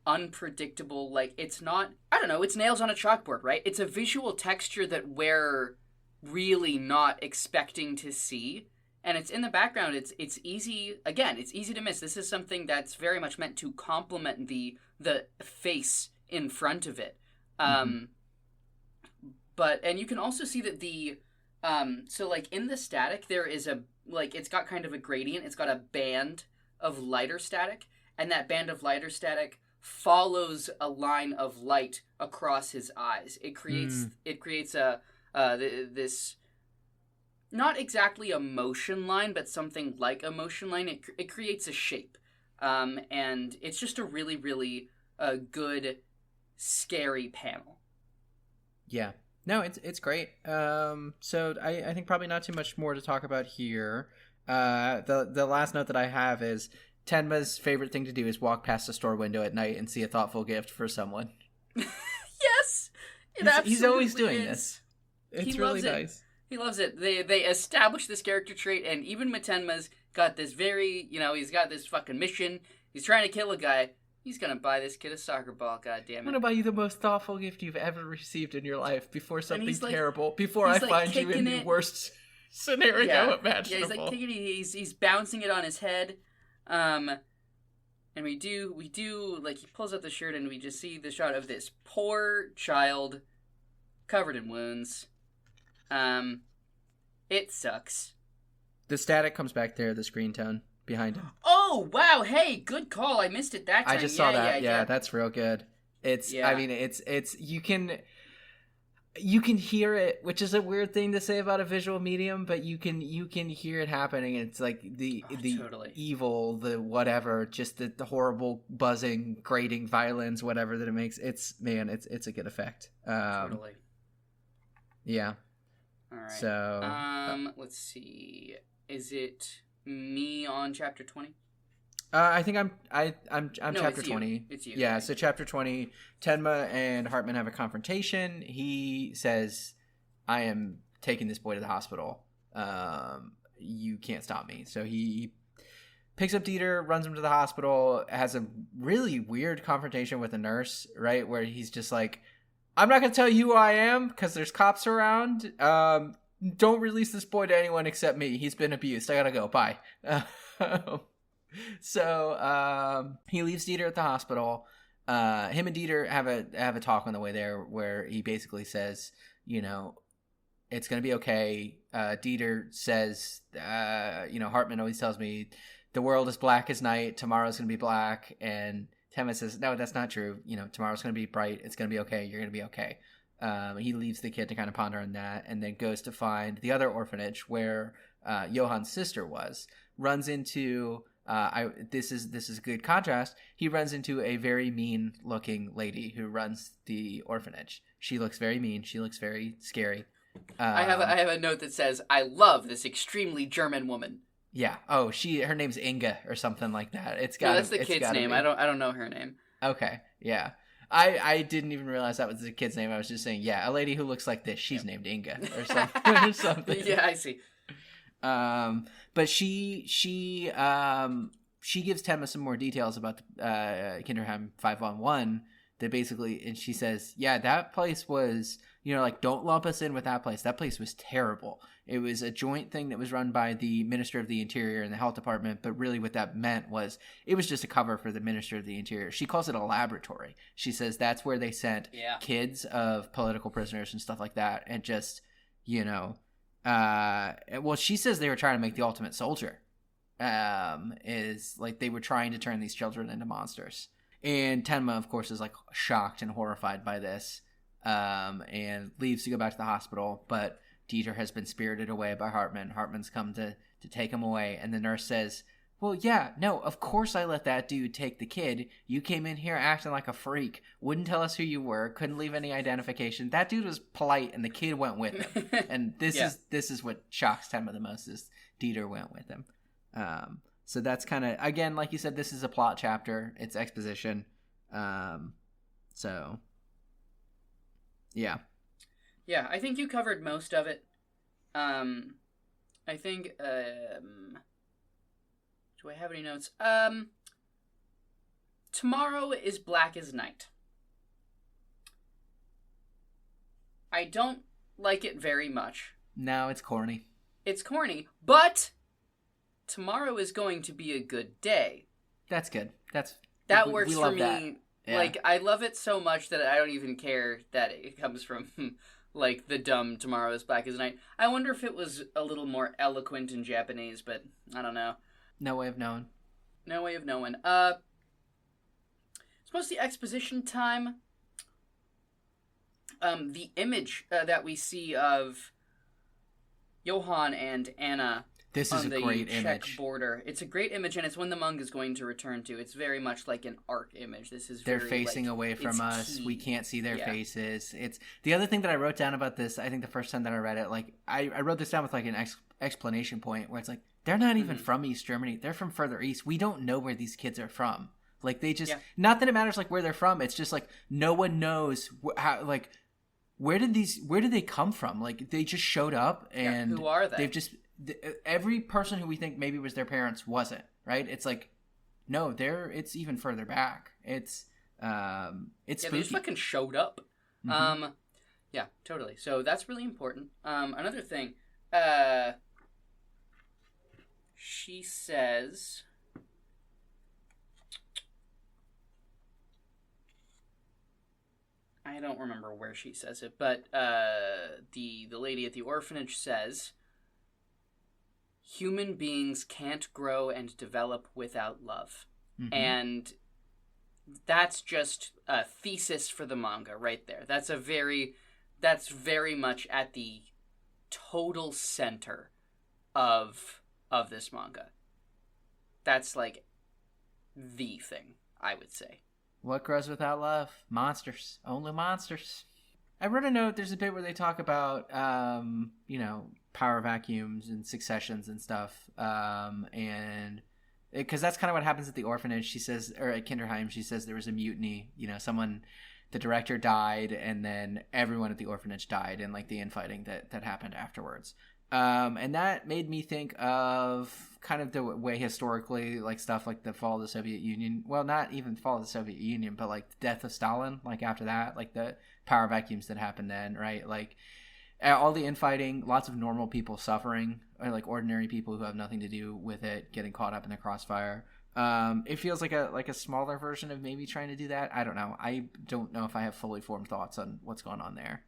unpredictable, it's not... I don't know, it's nails on a chalkboard, right? It's a visual texture that we're really not expecting to see. And it's in the background. It's easy. Again, it's easy to miss. This is something that's very much meant to complement the face in front of it. And you can also see that the so in the static there is it's got kind of a gradient. It's got a band of lighter static, and that band of lighter static follows a line of light across his eyes. It creates this. Not exactly a motion line, but something like a motion line. It creates a shape. And it's just a really, really good, scary panel. Yeah. No, it's great. So I think probably not too much more to talk about here. The last note that I have is Tenma's favorite thing to do is walk past a store window at night and see a thoughtful gift for someone. Yes! He's always doing this. It's really nice. He loves it. They establish this character trait, and even Tenma's got this very, he's got this fucking mission. He's trying to kill a guy. He's gonna buy this kid a soccer ball, goddammit. I'm gonna buy you the most thoughtful gift you've ever received in your life before something terrible. Before I find you in the worst scenario imaginable. Yeah, he's kicking it. He's bouncing it on his head. And And we do, like, he pulls up the shirt and we just see the shot of this poor child covered in wounds. It sucks. The static comes back there, the screen tone behind him. Oh, wow, hey, good call. I missed it that time. I just saw that. Yeah, that's real good. It's, I mean, it's, you can hear it, which is a weird thing to say about a visual medium, but you can hear it happening. It's like the totally. Evil, the whatever, just the horrible buzzing, grating violins, whatever that it makes. It's a good effect. Totally. Yeah. All right. So let's see. Is it me on chapter 20? I think I'm no, chapter 20. It's you. Yeah, so chapter 20, Tenma and Hartman have a confrontation. He says, I am taking this boy to the hospital. You can't stop me. So he picks up Dieter, runs him to the hospital, has a really weird confrontation with a nurse, right? Where he's just like, I'm not going to tell you who I am because there's cops around. Don't release this boy to anyone except me. He's been abused. I got to go. Bye. So he leaves Dieter at the hospital. Him and Dieter have a talk on the way there where he basically says, you know, it's going to be okay. Dieter says, you know, Hartman always tells me the world is black as night. Tomorrow's going to be black. And Tenma says, no, that's not true. You know, tomorrow's going to be bright. It's going to be okay. You're going to be okay. He leaves the kid to kind of ponder on that and then goes to find the other orphanage where Johann's sister was. Runs into... this is a good contrast. He runs into a very mean looking lady who runs the orphanage. She looks very mean. She looks very scary. I have a note that says, I love this extremely German woman. Yeah. Oh, her name's Inga or something like that. It's got. No, that's the kid's name. I don't know her name. Okay. Yeah. I didn't even realize that was the kid's name. I was just saying, yeah, a lady who looks like this. She's named Inga or something. Or something. Yeah, I see. But she gives Tenma some more details about the Kinderheim 511 that basically, and she says, yeah, that place was, you know, like, don't lump us in with that place. That place was terrible. It was a joint thing that was run by the Minister of the Interior and the Health Department, but really what that meant was it was just a cover for the Minister of the Interior. She calls it a laboratory. She says that's where they sent kids of political prisoners and stuff like that, and just, you know, well, she says they were trying to make the ultimate soldier. Is like they were trying to turn these children into monsters. And Tenma, of course, is like shocked and horrified by this, and leaves to go back to the hospital. But Dieter has been spirited away by Hartman. Hartman's come to take him away. And the nurse says, well, yeah, no, of course I let that dude take the kid. You came in here acting like a freak. Wouldn't tell us who you were. Couldn't leave any identification. That dude was polite, and the kid went with him. And this is what shocks Tenma the most, is Dieter went with him. So that's kind of, again, like you said, this is a plot chapter. It's exposition. So, yeah. Yeah, I think you covered most of it. I think, do I have any notes? Tomorrow is black as night. I don't like it very much. No, it's corny. It's corny, but tomorrow is going to be a good day. That's good. That works for me. That. Yeah. Like, I love it so much that I don't even care that it comes from, like, the dumb tomorrow is black as night. I wonder if it was a little more eloquent in Japanese, but I don't know. No way of knowing. No way of knowing. It's mostly exposition time. The image that we see of Johann and Anna this is on a great Czech image. border. It's a great image, and it's one the manga is going to return to. It's very much like an arc image. This is they're very, facing like, away from us. key. We can't see their faces. It's the other thing that I wrote down about this. I think the first time that I read it, like I wrote this down with like an explanation point where it's like they're not even from East Germany. They're from further east. We don't know where these kids are from. Like they just not that it matters like where they're from. It's just like no one knows how like. Where did they come from? Like they just showed up and who are they? They've just every person who we think maybe was their parents wasn't, right? It's like no, it's even further back. It's spooky. They just fucking showed up. Mm-hmm. Yeah, totally. So that's really important. Another thing, she says, I don't remember where she says it, but the lady at the orphanage says, human beings can't grow and develop without love. Mm-hmm. And that's just a thesis for the manga right there. That's very much at the total center of this manga. That's like the thing, I would say. What grows without love? Monsters. Only monsters. I wrote a note. There's a bit where they talk about, power vacuums and successions and stuff. And because that's kind of what happens at the orphanage. She says, or at Kinderheim, she says there was a mutiny. The director died, and then everyone at the orphanage died in like the infighting that happened afterwards. And that made me think of kind of the way historically, like stuff like the fall of the Soviet Union. Well, not even fall of the Soviet Union, but like the death of Stalin. Like after that, like the power vacuums that happened then, right? Like all the infighting, lots of normal people suffering, or like ordinary people who have nothing to do with it getting caught up in the crossfire. It feels like a smaller version of maybe trying to do that. I don't know. I don't know if I have fully formed thoughts on what's going on there.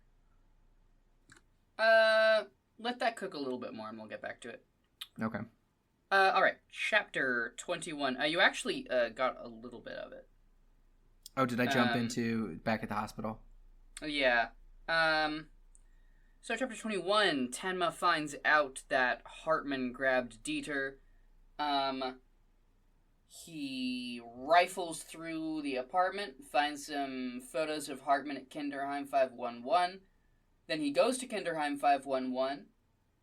Let that cook a little bit more and we'll get back to it. Okay. Alright, chapter 21. You actually got a little bit of it. Oh, did I jump into back at the hospital? Yeah. So chapter 21, Tenma finds out that Hartman grabbed Dieter. He rifles through the apartment, finds some photos of Hartman at Kinderheim 511. Then he goes to Kinderheim 511,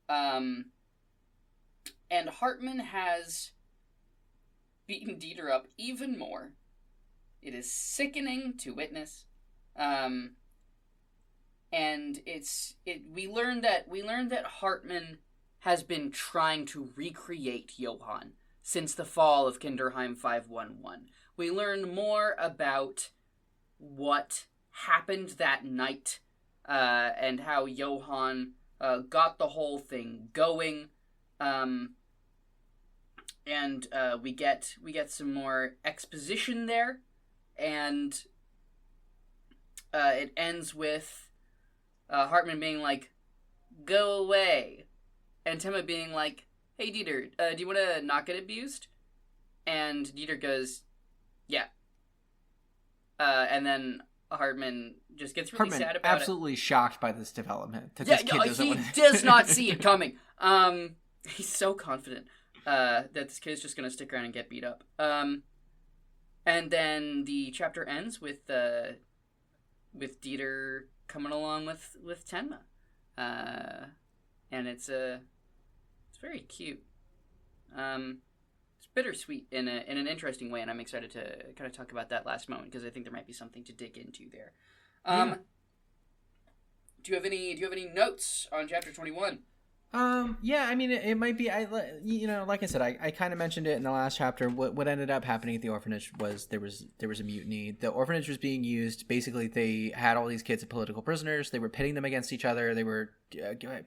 and Hartman has beaten Dieter up even more. It is sickening to witness, and we learned that Hartman has been trying to recreate Johann since the fall of Kinderheim 511. We learn more about what happened that night. And how Johann got the whole thing going, and we get some more exposition there, and it ends with Hartman being like, "Go away," and Tenma being like, "Hey Dieter, do you want to not get abused?" And Dieter goes, "Yeah," and then Hartman just gets really sad about absolutely shocked by this development. He does not see it coming. He's so confident that this kid's just going to stick around and get beat up. And then the chapter ends with Dieter coming along with Tenma. And it's very cute. It's bittersweet in an interesting way, and I'm excited to kind of talk about that last moment because I think there might be something to dig into there. Do you have any notes on chapter 21? Yeah, I mean, it might be, like I said, I kind of mentioned it in the last chapter. What ended up happening at the orphanage was there was a mutiny. The orphanage was being used. Basically, they had all these kids as political prisoners. They were pitting them against each other. They were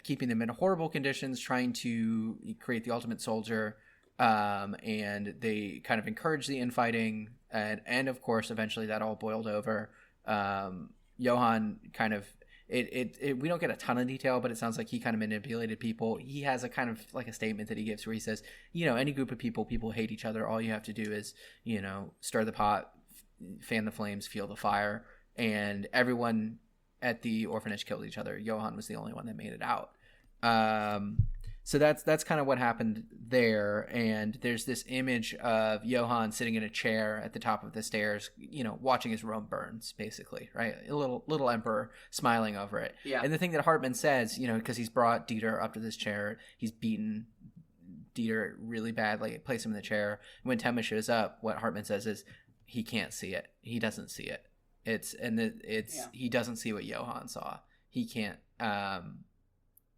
keeping them in horrible conditions, trying to create the ultimate soldier. And they kind of encouraged the infighting. And of course, eventually that all boiled over. Johann kind of, we don't get a ton of detail, but it sounds like he kind of manipulated people. He has a kind of like a statement that he gives where he says, any group of people hate each other. All you have to do is, stir the pot, fan the flames, feel the fire. And everyone at the orphanage killed each other. Johann was the only one that made it out. So that's kind of what happened there. And there's this image of Johann sitting in a chair at the top of the stairs, watching his Rome burns, basically, right? A little emperor smiling over it. Yeah. And the thing that Hartman says, because he's brought Dieter up to this chair, he's beaten Dieter really badly, placed him in the chair. When Tenma shows up, what Hartman says is he can't see it. He doesn't see it. He doesn't see what Johann saw. He can't.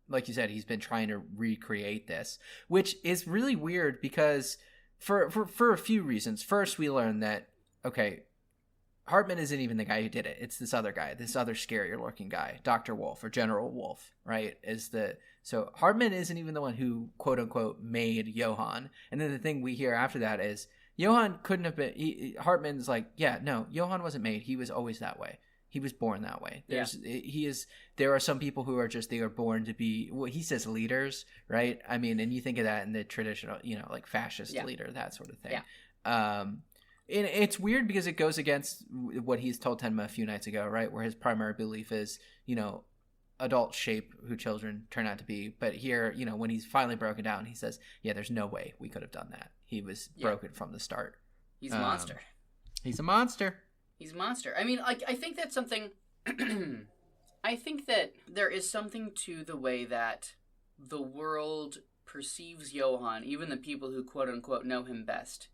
Like you said, he's been trying to recreate this, which is really weird because for a few reasons. First, we learn that, okay, Hartman isn't even the guy who did it. It's this other guy, this other scarier looking guy, Dr. Wolf or General Wolf, right? So Hartman isn't even the one who, quote unquote, made Johann. And then the thing we hear after that is Johann couldn't have been, Hartman's like, yeah, no, Johann wasn't made. He was always that way. He was born that way. There are some people who are just, they are born to be, well, he says leaders, right? I mean, and you think of that in the traditional, like fascist leader, that sort of thing. Yeah. And it's weird because it goes against what he's told Tenma a few nights ago, right? Where his primary belief is, adults shape who children turn out to be. But here, when he's finally broken down, he says, yeah, there's no way we could have done that. He was broken from the start. He's a monster. He's a monster. He's a monster. I mean, I think that's something... I think that there is something to the way that the world perceives Johann, even the people who quote-unquote know him best.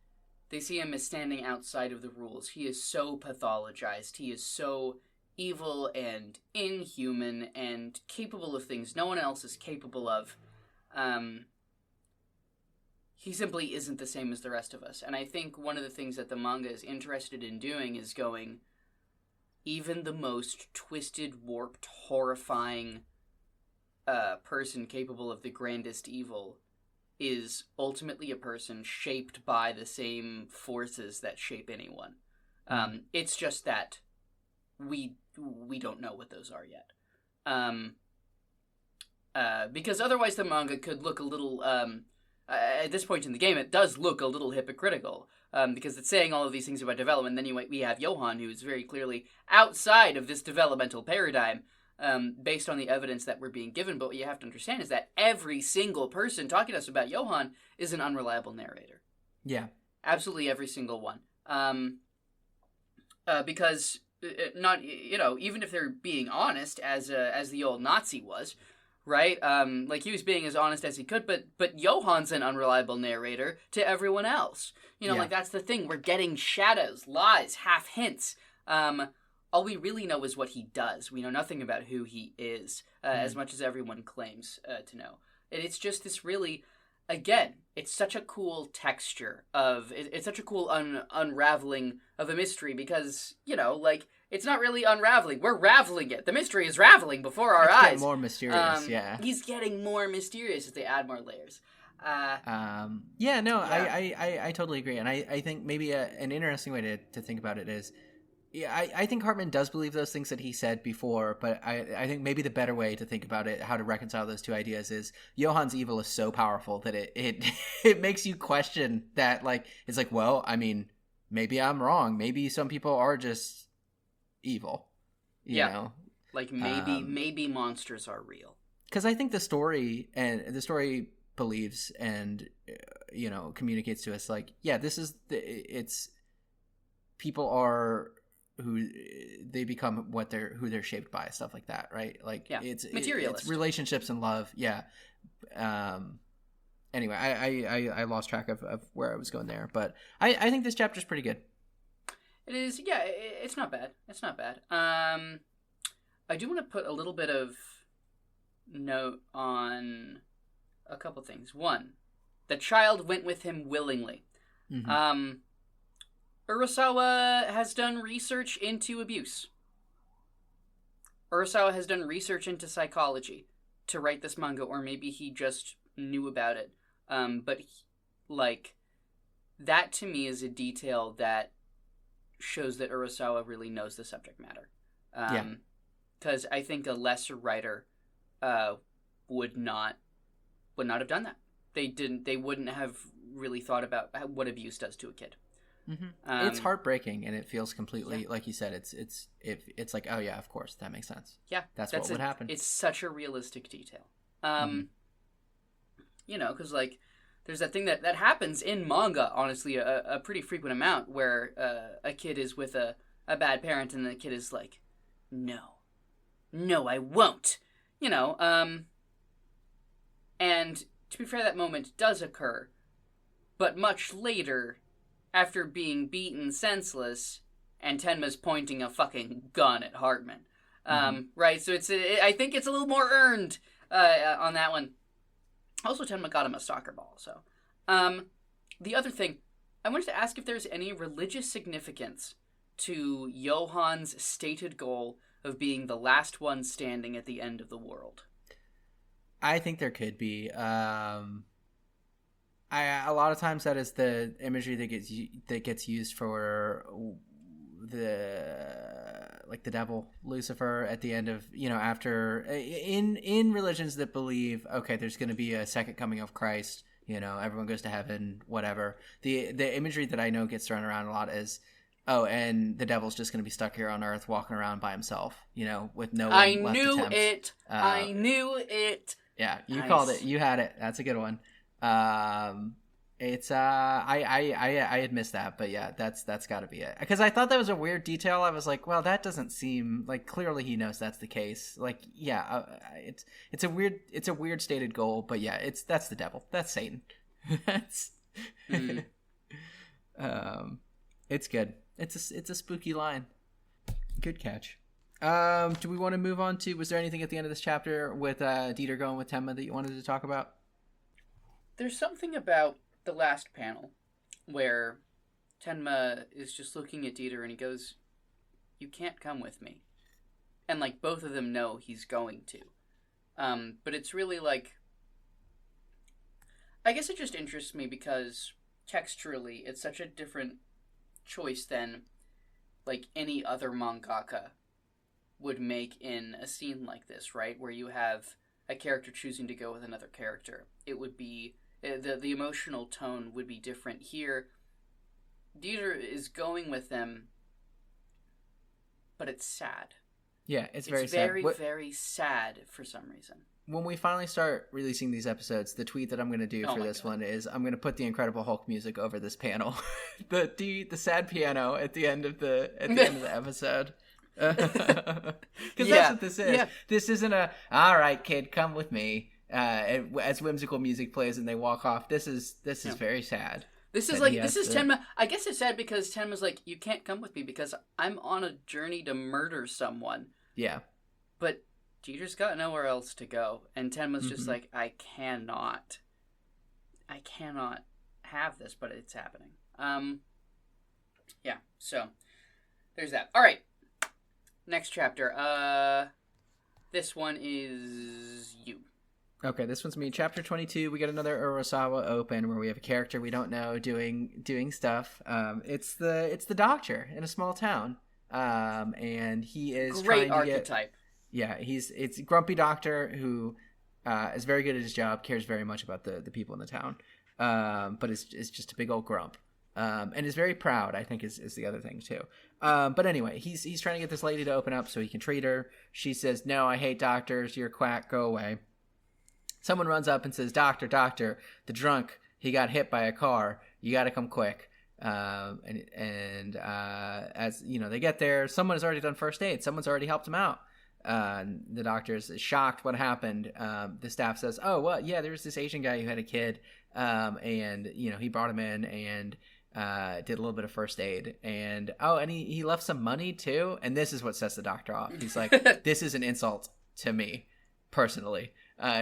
They see him as standing outside of the rules. He is so pathologized. He is so evil and inhuman and capable of things no one else is capable of. He simply isn't the same as the rest of us. And I think one of the things that the manga is interested in doing is going, even the most twisted, warped, horrifying person capable of the grandest evil is ultimately a person shaped by the same forces that shape anyone. It's just that we don't know what those are yet. Because otherwise the manga could look a little... at this point in the game, it does look a little hypocritical, because it's saying all of these things about development, and then we have Johann, who's very clearly outside of this developmental paradigm, based on the evidence that we're being given. But what you have to understand is that every single person talking to us about Johann is an unreliable narrator. Yeah. Absolutely every single one. Because, not, even if they're being honest, as the old Nazi was... Right? He was being as honest as he could, but Johann's an unreliable narrator to everyone else. That's the thing. We're getting shadows, lies, half hints. All we really know is what he does. We know nothing about who he is, as much as everyone claims to know. And it's just this really, again, it's such a cool texture of, it's such a cool unraveling of a mystery because, it's not really unraveling. We're raveling it. The mystery is raveling before our eyes. Getting more mysterious, He's getting more mysterious as they add more layers. I totally agree. And I think maybe an interesting way to think about it is, I think Hartman does believe those things that he said before, but I think maybe the better way to think about it, how to reconcile those two ideas, is Johann's evil is so powerful that it makes you question that, it's like, well, I mean, maybe I'm wrong. Maybe some people are just... evil, you know, maybe monsters are real, because I think the story believes and communicates to us it's people are who they become, who they're shaped by, stuff like that, right? It's materialist. It's relationships and love. Anyway, I lost track of where I was going there, but I think this chapter's pretty good. It is, it's not bad. It's not bad. I do want to put a little bit of note on a couple things. One, the child went with him willingly. Mm-hmm. Urasawa has done research into abuse. Urasawa has done research into psychology to write this manga, or maybe he just knew about it. But, that to me is a detail that shows that Urasawa really knows the subject matter. Because I think a lesser writer would not have done that. They wouldn't have really thought about what abuse does to a kid. Mm-hmm. It's heartbreaking, and it feels completely, like you said, it's like, oh yeah, of course, that makes sense. Yeah. That's what would happen. It's such a realistic detail. Because there's that thing that happens in manga, honestly, a pretty frequent amount, where a kid is with a bad parent, and the kid is like, no, I won't. And to be fair, that moment does occur, but much later, after being beaten senseless, and Tenma's pointing a fucking gun at Hartman. Right? So I think it's a little more earned on that one. Also, Tenma got him a soccer ball, so. The other thing, I wanted to ask if there's any religious significance to Johann's stated goal of being the last one standing at the end of the world. I think there could be. A lot of times that is the imagery that gets used for the like the devil, Lucifer, at the end of, after in religions that believe, okay, there's going to be a second coming of Christ, everyone goes to heaven, whatever. The imagery that I know gets thrown around a lot is, oh, and the devil's just going to be stuck here on Earth, walking around by himself, with no one left to tempt. I knew it. Yeah, you called it. You had it. That's a good one. It's I had missed that, but yeah, that's got to be it. Because I thought that was a weird detail. I was like, well, that doesn't seem like, clearly he knows that's the case. Like, yeah, it's a weird stated goal, but yeah, that's the devil. That's Satan. That's it's good. It's a spooky line. Good catch. Do we want to move on to, was there anything at the end of this chapter with Dieter going with Tenma that you wanted to talk about? There's something about the last panel where Tenma is just looking at Dieter and he goes, "You can't come with me." And like both of them know he's going to. But it's really like, I guess it just interests me because texturally it's such a different choice than like any other mangaka would make in a scene like this, right? Where you have a character choosing to go with another character. It would be, the emotional tone would be different. Here, Dieter is going with them, but it's sad. Yeah, it's very sad. It's very sad for some reason. When we finally start releasing these episodes, the tweet that I'm going to do for this one is I'm going to put the Incredible Hulk music over this panel. the sad piano at the end of the episode. Because that's what this is. Yeah. This isn't a, all right, kid, come with me, as whimsical music plays and they walk off. This is very sad. This is Tenma. I guess it's sad because Tenma's like, you can't come with me because I'm on a journey to murder someone. Yeah. But Dieter's got nowhere else to go. And Tenma's just like, I cannot have this, but it's happening. Yeah, so there's that. All right. Next chapter. This one is you. Okay, this one's me. Chapter 22. We got another Urasawa open where we have a character we don't know doing stuff. It's the doctor in a small town. And he is great archetype. It's a grumpy doctor who is very good at his job, cares very much about the people in the town. But is just a big old grump. And is very proud, I think, is the other thing too. But anyway, he's trying to get this lady to open up so he can treat her. She says, "No, I hate doctors. You're a quack. Go away." Someone runs up and says, Doctor, the drunk, he got hit by a car. You got to come quick." And as they get there, someone has already done first aid. Someone's already helped him out. The doctor is shocked what happened. The staff says, "Oh, well, yeah, there was this Asian guy who had a kid, and he brought him in and did a little bit of first aid, and he left some money too." And this is what sets the doctor off. He's like, "This is an insult to me personally."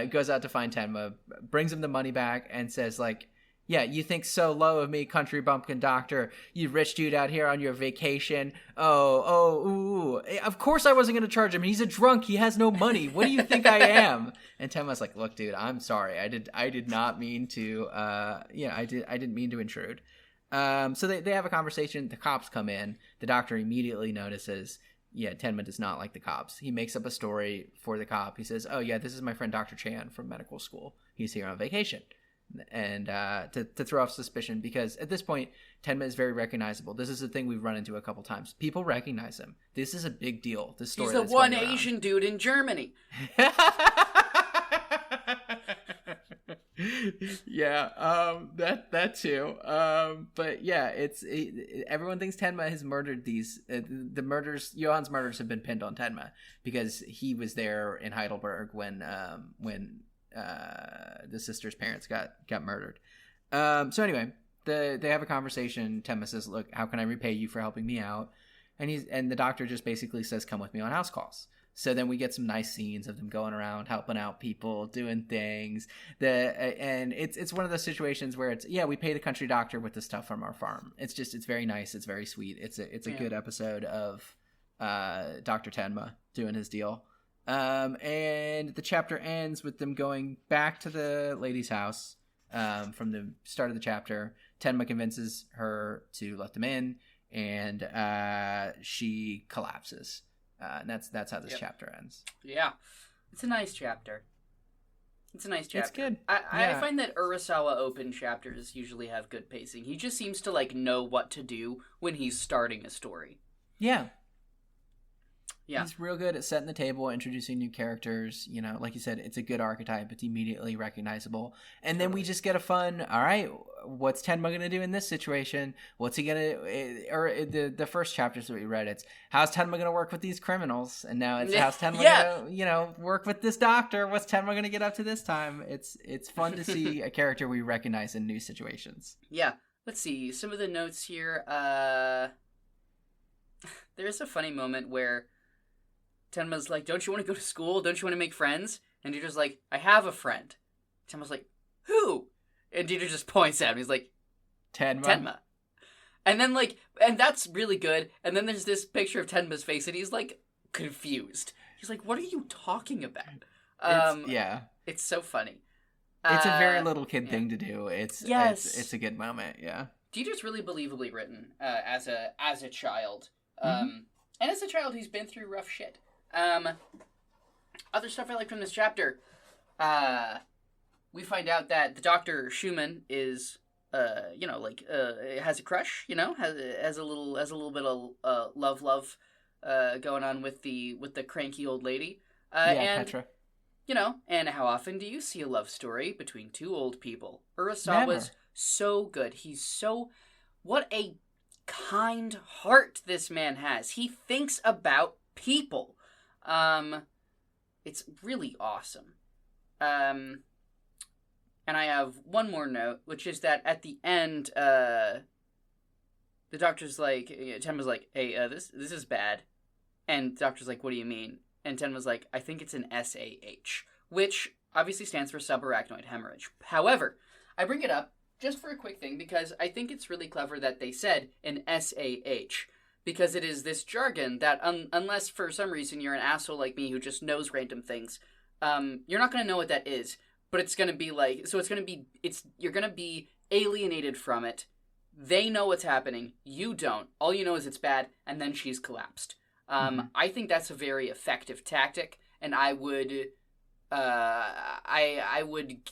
Goes out to find Tenma, brings him the money back, and says like, "Yeah, you think so low of me, country bumpkin doctor. You rich dude out here on your vacation. Ooh. Of course I wasn't going to charge him. He's a drunk. He has no money. What do you think I am?" And Tenma's like, "Look, dude, I'm sorry. I did not mean to, I didn't mean to intrude." So they have a conversation. The cops come in. The doctor immediately notices, Tenma does not like the cops. He makes up a story for the cop. He says, "Oh, yeah, this is my friend Dr. Chan from medical school. He's here on vacation." And to throw off suspicion, because at this point, Tenma is very recognizable. This is a thing we've run into a couple times. People recognize him. This is a big deal. This story. He's the one Asian dude in Germany. Yeah, that too. But yeah, everyone thinks Tenma has murdered these. The murders, Johann's murders, have been pinned on Tenma because he was there in Heidelberg when the sister's parents got murdered. So anyway, they have a conversation. Tenma says, "Look, how can I repay you for helping me out?" And the doctor just basically says, "Come with me on house calls." So then we get some nice scenes of them going around, helping out people, doing things. And it's one of those situations where we pay the country doctor with the stuff from our farm. It's very nice. It's very sweet. It's a good episode of Dr. Tenma doing his deal. And the chapter ends with them going back to the lady's house. From the start of the chapter, Tenma convinces her to let them in, and she collapses. And that's how this chapter ends. Yeah. It's a nice chapter. It's good. I find that Urasawa open chapters usually have good pacing. He just seems to, like, know what to do when he's starting a story. Yeah. He's real good at setting the table, introducing new characters. You know, like you said, it's a good archetype. It's immediately recognizable. And then we just get a fun, all right, what's Tenma going to do in this situation? What's he going to, or the first chapters that we read, it's how's Tenma going to work with these criminals? And now it's how's Tenma going to, work with this doctor? What's Tenma going to get up to this time? It's fun to see a character we recognize in new situations. Yeah. Let's see. Some of the notes here. There's a funny moment where Tenma's like, don't you want to go to school? Don't you want to make friends? And Dieter's like, I have a friend. Tenma's like, who? And Dieter just points at him. He's like, Tenma. And then, like, and that's really good. And then there's this picture of Tenma's face, and he's, like, confused. He's like, what are you talking about? It's so funny. It's a very little kid thing to do. It's a good moment, yeah. Dieter's really believably written as a child. And as a child who's been through rough shit. Other stuff I like from this chapter. We find out that the Dr. Schumann is, has a crush, has a little bit of love going on with the cranky old lady. And Petra. And how often do you see a love story between two old people? Urasawa's so good. What a kind heart this man has. He thinks about people. It's really awesome. And I have one more note, which is that at the end, the doctor's like, Tenma's like, hey, this is bad. And the doctor's like, what do you mean? And Tenma's like, I think it's an SAH, which obviously stands for subarachnoid hemorrhage. However, I bring it up just for a quick thing because I think it's really clever that they said an SAH. Because it is this jargon that, unless for some reason you're an asshole like me who just knows random things, you're not going to know what that is. But it's going to be like, so you're going to be alienated from it. They know what's happening. You don't. All you know is it's bad, and then she's collapsed. I think that's a very effective tactic, and I would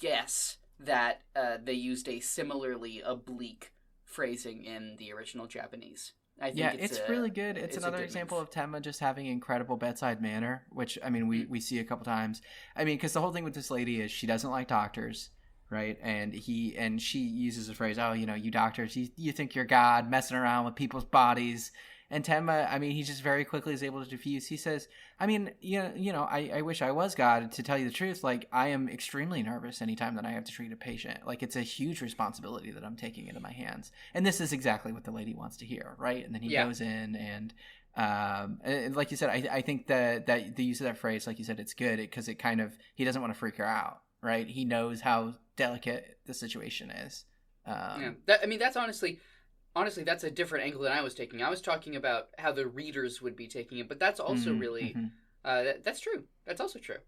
guess that they used a similarly oblique phrasing in the original Japanese. I think it's really good. It's another example of Tenma just having incredible bedside manner, which, I mean, we see a couple times. I mean, because the whole thing with this lady is she doesn't like doctors, right? And she uses the phrase, oh, you doctors, you think you're God, messing around with people's bodies. And Tenma, I mean, he just very quickly is able to diffuse. He says, I mean, I wish I was God. To tell you the truth, like, I am extremely nervous anytime that I have to treat a patient. Like, it's a huge responsibility that I'm taking into my hands. And this is exactly what the lady wants to hear, right? And then he goes in and like you said, I think that the use of that phrase, like you said, it's good because it kind of, he doesn't want to freak her out, right? He knows how delicate the situation is. That's honestly, that's a different angle than I was taking. I was talking about how the readers would be taking it, but that's also really, that's true. That's also true.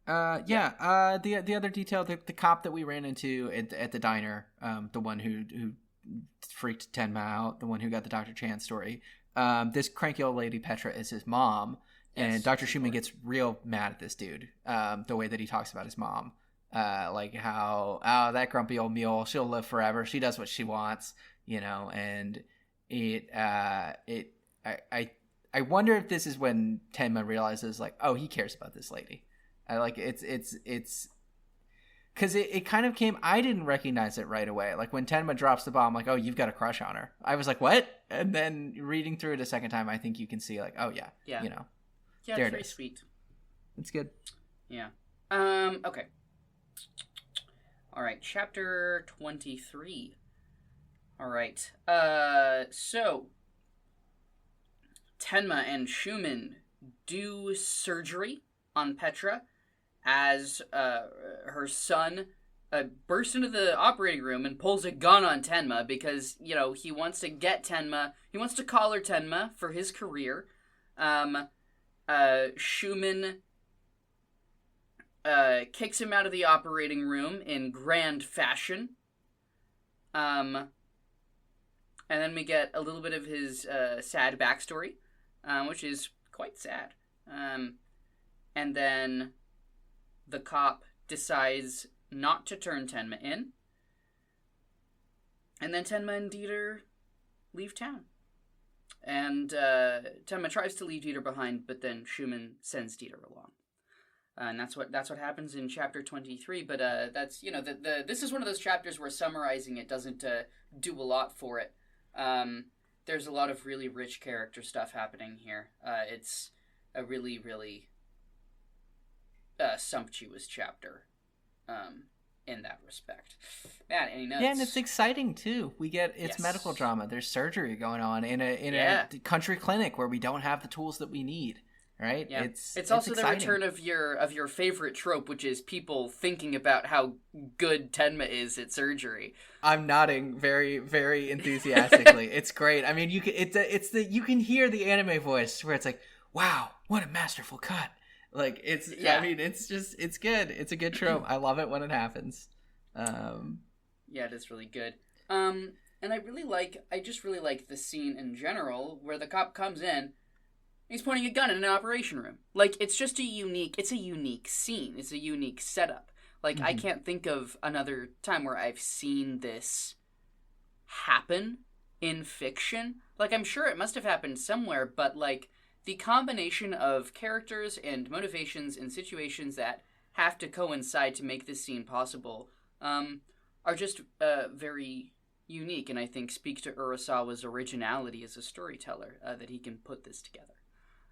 The other detail, the cop that we ran into at the diner, the one who freaked Tenma out, the one who got the Dr. Chan story, this cranky old lady, Petra, is his mom, and Dr. Schumann gets real mad at this dude, the way that he talks about his mom. Like how, oh, that grumpy old mule, she'll live forever. She does what she wants, and I wonder if this is when Tenma realizes, like, oh, he cares about this lady. It's because it kind of came, I didn't recognize it right away. Like when Tenma drops the bomb, like, oh, you've got a crush on her. I was like, what? And then reading through it a second time, I think you can see, like, oh yeah. Yeah, there it's very sweet. It's good. Yeah. Okay. All right, chapter 23. All right. So Tenma and Schumann do surgery on Petra as her son bursts into the operating room and pulls a gun on Tenma because, he wants to get Tenma. He wants to collar Tenma for his career. Schumann kicks him out of the operating room in grand fashion. And then we get a little bit of his sad backstory. which is quite sad. And then the cop decides not to turn Tenma in. And then Tenma and Dieter leave town. And Tenma tries to leave Dieter behind, but then Schumann sends Dieter along. And that's what happens in chapter 23. But that's, this is one of those chapters where summarizing it doesn't do a lot for it. There's a lot of really rich character stuff happening here. It's a really, really sumptuous chapter in that respect. Man, any notes? Yeah, and it's exciting too. We get medical drama. There's surgery going on in a country clinic where we don't have the tools that we need. Right? Yeah. It's also exciting. The return of your favorite trope, which is people thinking about how good Tenma is at surgery. I'm nodding very, very enthusiastically. It's great. I mean, you can hear the anime voice where it's like, wow, what a masterful cut. Like I mean, it's good. It's a good trope. I love it when it happens. It is really good. And I just really like the scene in general where the cop comes in. He's pointing a gun in an operation room. Like, it's just a unique scene. It's a unique setup. Like, I can't think of another time where I've seen this happen in fiction. Like, I'm sure it must have happened somewhere, but, like, the combination of characters and motivations and situations that have to coincide to make this scene possible are just very unique, and I think speak to Urasawa's originality as a storyteller, that he can put this together.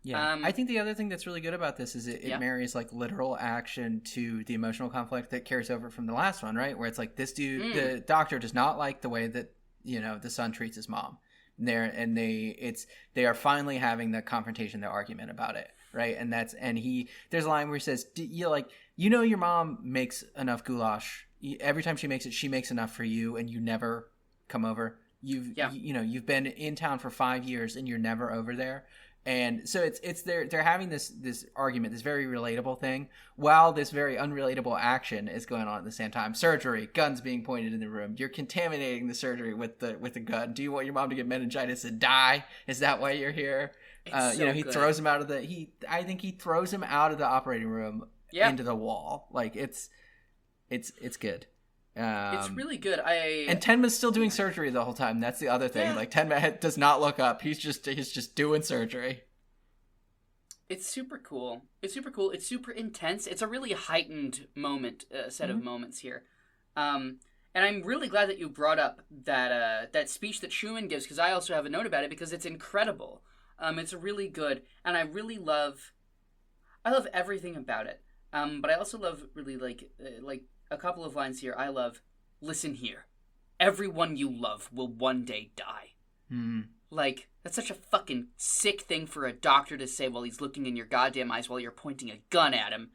Yeah, I think the other thing that's really good about this is it marries like literal action to the emotional conflict that carries over from the last one, right? Where it's like this dude, the doctor does not like the way that the son treats his mom. They are finally having the confrontation, the argument about it, right? And there's a line where he says, your mom makes enough goulash every time she makes it. She makes enough for you, and you never come over. You've been in town for 5 years, and you're never over there. And so they're having this argument, this very relatable thing, while this very unrelatable action is going on at the same time. Surgery, guns being pointed in the room. You're contaminating the surgery with the gun. Do you want your mom to get meningitis and die? Is that why you're here? He throws him out of I think he throws him out of the operating room into the wall. Like it's good. It's really good. And Tenma's still doing surgery the whole time. That's the other thing. Yeah. Like Tenma does not look up. He's just doing surgery. It's super cool. It's super intense. It's a really heightened set of moments here. And I'm really glad that you brought up that speech that Schumann gives, because I also have a note about it because it's incredible. It's really good, and I love everything about it. But I also love really like a couple of lines here. I love, listen here. Everyone you love will one day die. Like, that's such a fucking sick thing for a doctor to say while he's looking in your goddamn eyes while you're pointing a gun at him.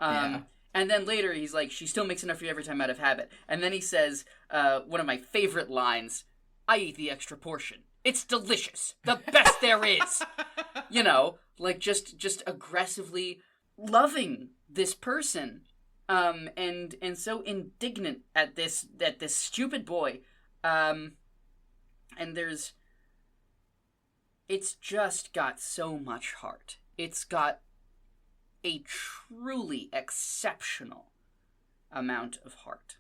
And then later he's like, she still makes enough for you every time out of habit. And then he says, one of my favorite lines, I eat the extra portion. It's delicious. The best there is. Like just aggressively loving this person. And so indignant at this stupid boy, and it's just got so much heart. It's got a truly exceptional amount of heart.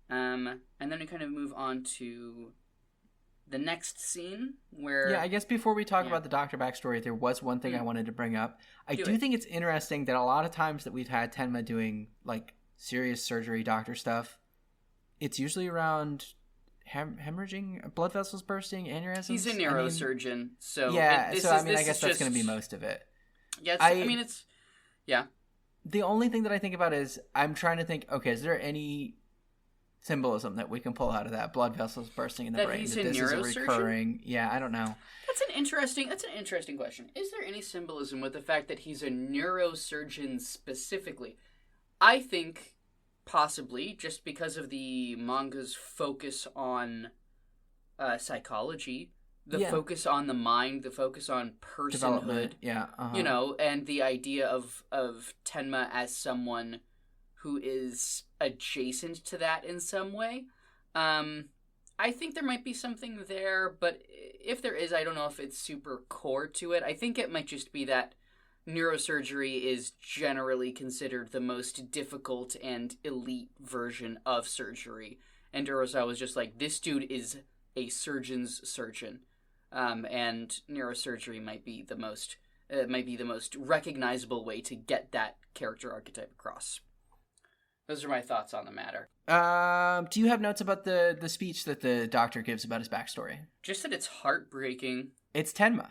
And then we kind of move on to the next scene where... Yeah, I guess before we talk about the doctor backstory, there was one thing I wanted to bring up. I do think it's interesting that a lot of times that we've had Tenma doing, like, serious surgery doctor stuff, it's usually around hemorrhaging, blood vessels bursting, aneurysms. He's a neurosurgeon, so... Yeah, I guess that's going to be most of it. Yeah, it's... Yeah. The only thing that I think about is, I'm trying to think, okay, is there any symbolism that we can pull out of that blood vessels bursting in the brain he's that this is a recurring? Yeah, I don't know. That's an interesting question. Is there any symbolism with the fact that he's a neurosurgeon specifically? I think possibly just because of the manga's focus on psychology, the focus on the mind, the focus on personhood, and the idea of Tenma as someone who is adjacent to that in some way. I think there might be something there, but if there is, I don't know if it's super core to it. I think it might just be that neurosurgery is generally considered the most difficult and elite version of surgery. And Urasawa was just like, this dude is a surgeon's surgeon. And neurosurgery might be the most recognizable way to get that character archetype across. Those are my thoughts on the matter. Do you have notes about the speech that the doctor gives about his backstory? Just that it's heartbreaking. It's Tenma.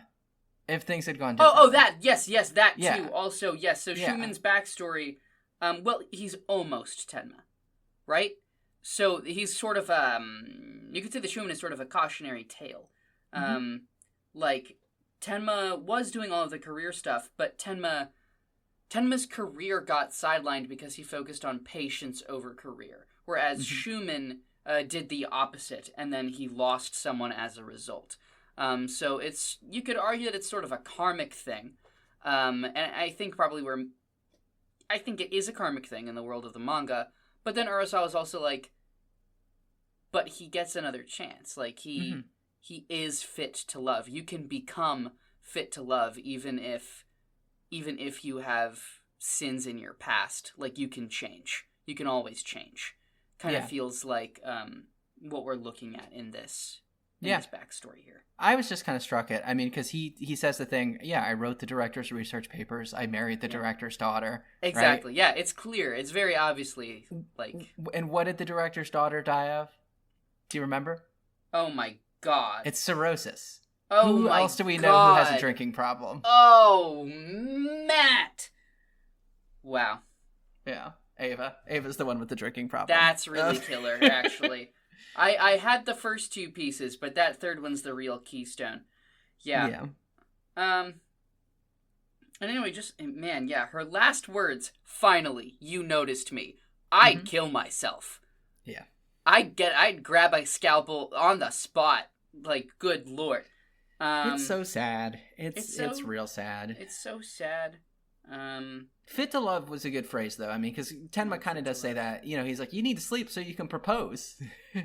If things had gone different. Oh, that. Yes, that too. Also, yes. So Schumann's backstory, he's almost Tenma, right? So he's sort of, you could say that Schumann is sort of a cautionary tale. Like, Tenma was doing all of the career stuff, but Tenma's career got sidelined because he focused on patience over career, whereas Schumann did the opposite, and then he lost someone as a result. So you could argue that it's sort of a karmic thing, and I think it is a karmic thing in the world of the manga, but then Urasawa is also like, but he gets another chance, like, he is fit to love. You can become fit to love even if you have sins in your past. Like, you can change. You can always change. Kind of feels like what we're looking at in this backstory here. I was just kind of struck at, I mean, because he says the thing, I wrote the director's research papers, I married the director's daughter. Exactly, right? Yeah, it's clear. It's very obviously, like... And what did the director's daughter die of? Do you remember? Oh my god. It's cirrhosis. Oh who my else do we god. know who has a drinking problem? Oh, Matt! Wow. Yeah, Ava. Ava's the one with the drinking problem. That's really killer, actually. I had the first two pieces, but that third one's the real keystone. Yeah. And anyway, her last words, finally, you noticed me. I'd kill myself. Yeah. I'd grab a scalpel on the spot. Like, good lord. It's so sad. It's real sad. It's so sad. Fit to love was a good phrase, though. I mean, because Tenma kind of does say that. You know, he's like, you need to sleep so you can propose.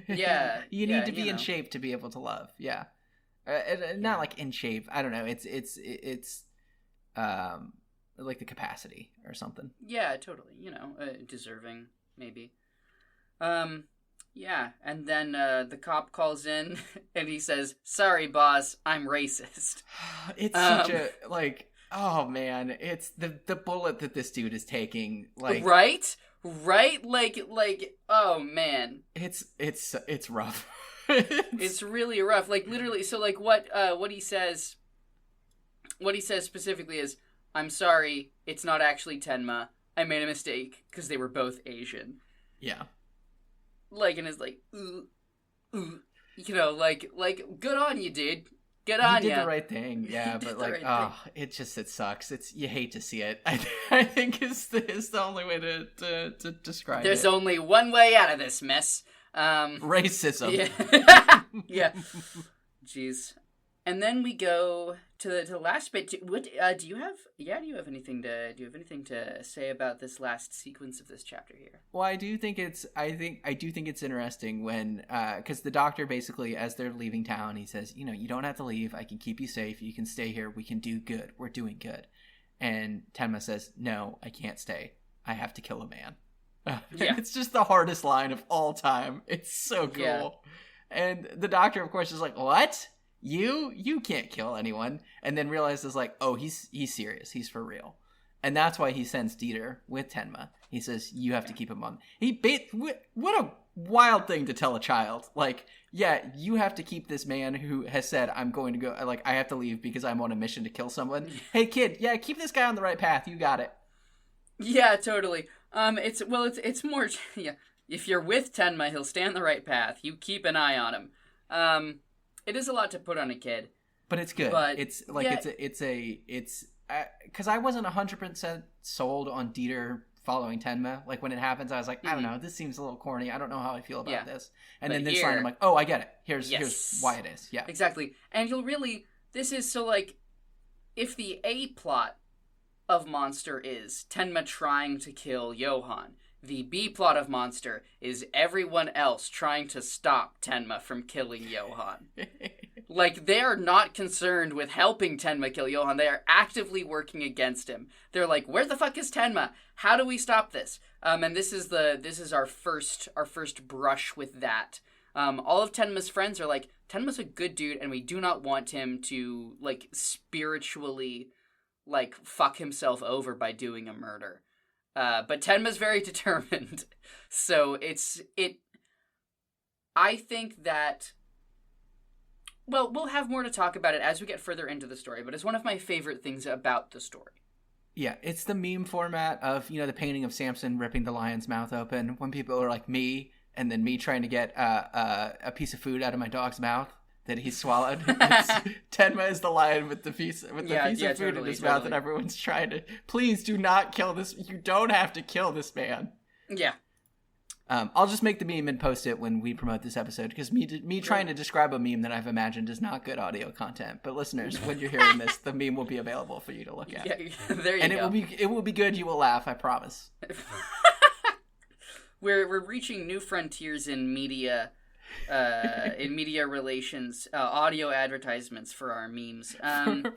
Yeah. You need to be in shape to be able to love. Yeah. Not like in shape. I don't know. It's like the capacity or something. Yeah, totally. You know, deserving, maybe. Yeah, and then the cop calls in and he says, "Sorry, boss, I'm racist." It's such a, like, oh man, it's the bullet that this dude is taking, like, right, like, oh man, it's rough. It's really rough, like, literally. So, like, what he says specifically is, "I'm sorry, it's not actually Tenma. I made a mistake because they were both Asian." Yeah. Like, and it's like, you know, like, good on you, dude. Good on you. You did the right thing, yeah, but like, it sucks. You hate to see it. I think is the only way to describe There's it. There's only one way out of this mess. Racism. Yeah. Yeah. Jeez. And then we go to the last bit. Do you have anything to say about this last sequence of this chapter here? Well, I do think it's interesting when, because the doctor basically, as they're leaving town, he says, you know, you don't have to leave. I can keep you safe. You can stay here. We can do good. We're doing good. And Tenma says, no, I can't stay. I have to kill a man. Yeah. It's just the hardest line of all time. It's so cool. Yeah. And the doctor, of course, is like, what? You can't kill anyone, and then realizes, like, oh, he's serious, he's for real, and that's why he sends Dieter with Tenma. He says, you have to keep him on. What a wild thing to tell a child. Like, yeah, you have to keep this man who has said, I'm going to go, like, I have to leave because I'm on a mission to kill someone. Hey kid, yeah, keep this guy on the right path. You got it. Yeah, totally. It's more, yeah. If you're with Tenma, he'll stay on the right path. You keep an eye on him. It is a lot to put on a kid, but it's good. But it's like, it's because I wasn't 100% sold on Dieter following Tenma. Like, when it happens, I was like, I don't know, this seems a little corny. I don't know how I feel about this. And then this line, I'm like, oh, I get it. Here's why it is. Yeah, exactly. And this is so, like, if the A plot of Monster is Tenma trying to kill Johan, The B plot of Monster is everyone else trying to stop Tenma from killing Johan. Like, they are not concerned with helping Tenma kill Johan. They are actively working against him. They're like, where the fuck is Tenma? How do we stop this? And this is our first brush with that. All of Tenma's friends are like, Tenma's a good dude, and we do not want him to, like, spiritually, like, fuck himself over by doing a murder. But Tenma's very determined. So I think that, well, we'll have more to talk about it as we get further into the story, but it's one of my favorite things about the story. Yeah, it's the meme format of, the painting of Samson ripping the lion's mouth open when people are like me, and then me trying to get a piece of food out of my dog's mouth that he swallowed. Tenma is the lion with the piece of food in his mouth, and everyone's trying to, please do not kill this. You don't have to kill this man. Yeah. I'll just make the meme and post it when we promote this episode, because me trying to describe a meme that I've imagined is not good audio content. But listeners, when you're hearing this, the meme will be available for you to look at. Yeah, there you go. And it will be good. You will laugh, I promise. We're reaching new frontiers in media relations, audio advertisements for our memes.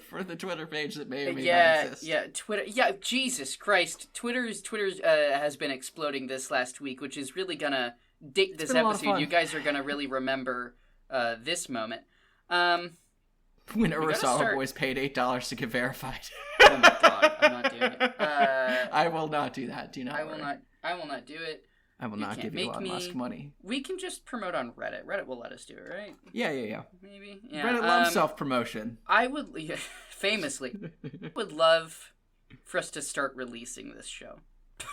For the Twitter page that may or may not exist. Yeah, Twitter. Yeah, Jesus Christ. Twitter has been exploding this last week, which is really gonna date this episode. You guys are gonna really remember this moment. When Urasawa boys paid $8 to get verified. Oh my god, I'm not doing it. I will not do that. Do not. I will not do it. I will not give you Elon Musk money. We can just promote on Reddit. Reddit will let us do it, right? Yeah. Maybe. Yeah. Reddit loves self-promotion. I would, famously, would love for us to start releasing this show.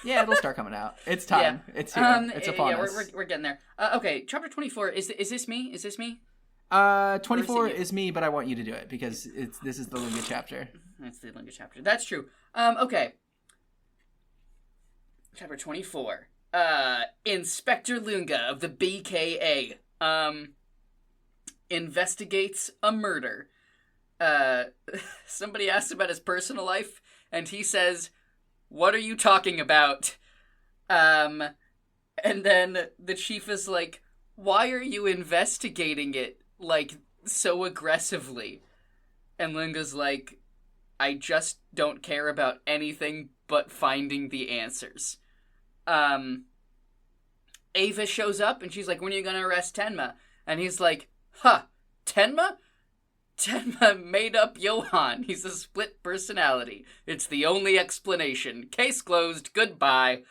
Yeah, it'll start coming out. It's time. Yeah. It's here. It's upon us. We're getting there. Okay, chapter 24. Is this me? 24 is me, but I want you to do it because this is the Lunga chapter. It's the Lunga chapter. That's true. Okay. Chapter 24. Inspector Lunga of the BKA, investigates a murder. Somebody asks about his personal life, and he says, "What are you talking about?" And then the chief is like, "Why are you investigating it, like, so aggressively?" And Lunga's like, "I just don't care about anything but finding the answers." Ava shows up and she's like, "When are you gonna arrest Tenma?" And he's like, Tenma? Tenma made up Johan. He's a split personality. It's the only explanation. Case closed. Goodbye.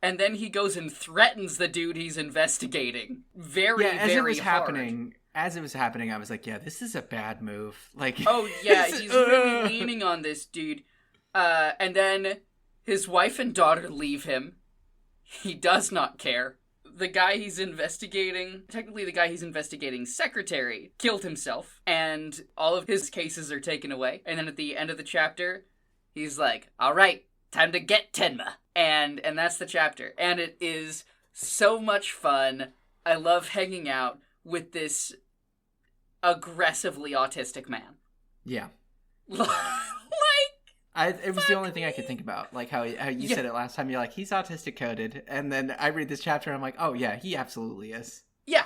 And then he goes and threatens the dude he's investigating. Very hard. As it was happening, I was like, yeah, this is a bad move. Like, oh yeah, he's really leaning on this dude. And then his wife and daughter leave him. He does not care. The guy he's investigating, secretary, killed himself, and all of his cases are taken away. And then at the end of the chapter, he's like, "All right, time to get Tenma." And that's the chapter. And it is so much fun. I love hanging out with this aggressively autistic man. Yeah. It was the only thing I could think about, like how you said it last time. You're like, he's autistic coded, and then I read this chapter and I'm like, oh yeah, he absolutely is. Yeah,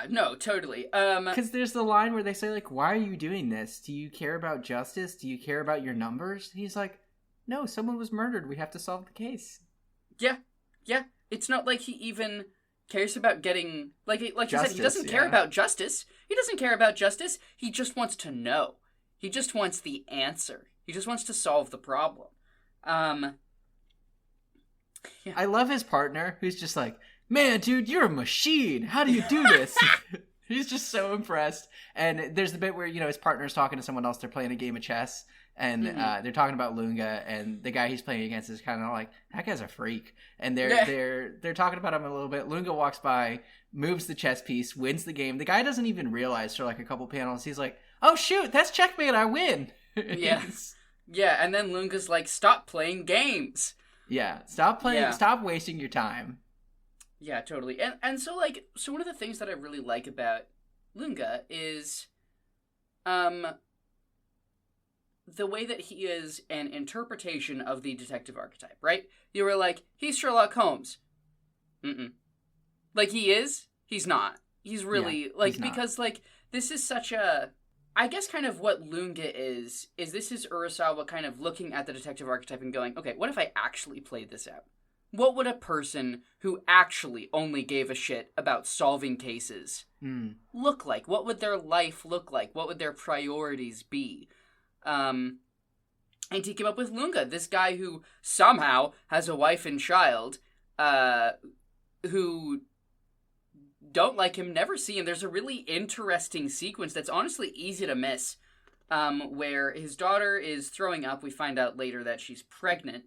no, totally. Because there's the line where they say like, why are you doing this? Do you care about justice? Do you care about your numbers? And he's like, no, someone was murdered. We have to solve the case. Yeah. It's not like he even cares about getting like you said. He doesn't care about justice. He doesn't care about justice. He just wants to know. He just wants the answer. He just wants to solve the problem. I love his partner, who's just like, man, dude, you're a machine. How do you do this? He's just so impressed. And there's the bit where, his partner's talking to someone else. They're playing a game of chess. And they're talking about Lunga. And the guy he's playing against is kind of like, that guy's a freak. And they're talking about him a little bit. Lunga walks by, moves the chess piece, wins the game. The guy doesn't even realize for like a couple panels. He's like, oh, shoot, that's checkmate. I win. Yeah, and then Lunga's like, stop playing games. Yeah, stop playing, stop wasting your time. Yeah, totally. And so one of the things that I really like about Lunga is the way that he is an interpretation of the detective archetype, right? You were like, he's Sherlock Holmes. Mm-mm. Like, he is, he's not. He's really, like, he's not. Because, like, this is such a... I guess kind of what Lunga is this is Urasawa kind of looking at the detective archetype and going, okay, what if I actually played this out? What would a person who actually only gave a shit about solving cases look like? What would their life look like? What would their priorities be? And he came up with Lunga, this guy who somehow has a wife and child, who don't like him, never see him. There's a really interesting sequence that's honestly easy to miss, where his daughter is throwing up. We find out later that she's pregnant.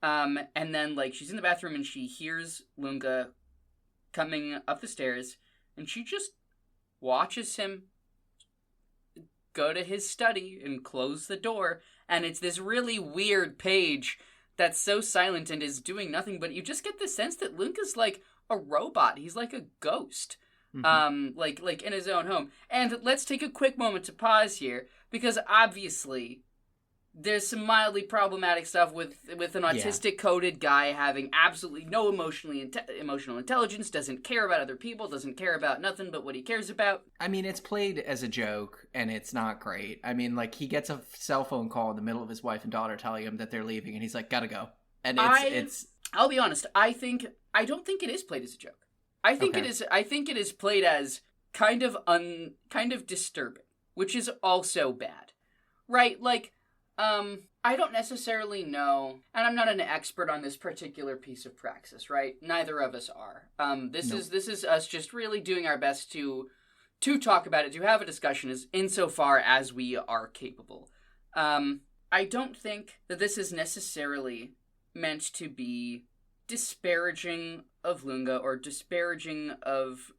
And then, like, she's in the bathroom and she hears Lunga coming up the stairs, and she just watches him go to his study and close the door, and it's this really weird page that's so silent and is doing nothing, but you just get the sense that Lunga's like a robot. He's like a ghost. Like in his own home. And let's take a quick moment to pause here, because obviously there's some mildly problematic stuff with an autistic coded guy having absolutely no emotional intelligence, doesn't care about other people, doesn't care about nothing but what he cares about. I mean, it's played as a joke, and it's not great. I mean, like, he gets a cell phone call in the middle of his wife and daughter telling him that they're leaving, and he's like, gotta go. And I'll be honest, I don't think it is played as a joke. I think it is played as kind of disturbing, which is also bad. Right? Like, I don't necessarily know, and I'm not an expert on this particular piece of praxis, right? Neither of us are. This is us just really doing our best to talk about it, to have a discussion as insofar as we are capable. I don't think that this is necessarily meant to be disparaging of Lunga or disparaging of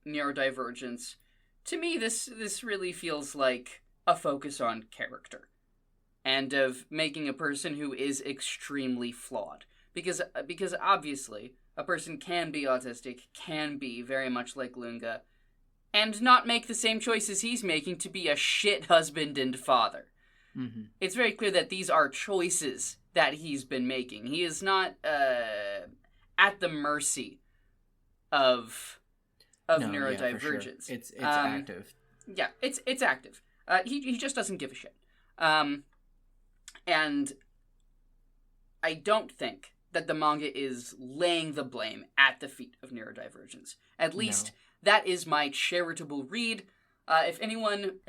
neurodivergence. To me, this really feels like a focus on character and of making a person who is extremely flawed. Because obviously, a person can be autistic, can be very much like Lunga, and not make the same choices he's making to be a shit husband and father. Mm-hmm. It's very clear that these are choices that he's been making. He is not at the mercy of neurodivergence. Yeah, for sure. It's active. Yeah, it's active. He just doesn't give a shit. And I don't think that the manga is laying the blame at the feet of neurodivergence. At least that is my charitable read. If anyone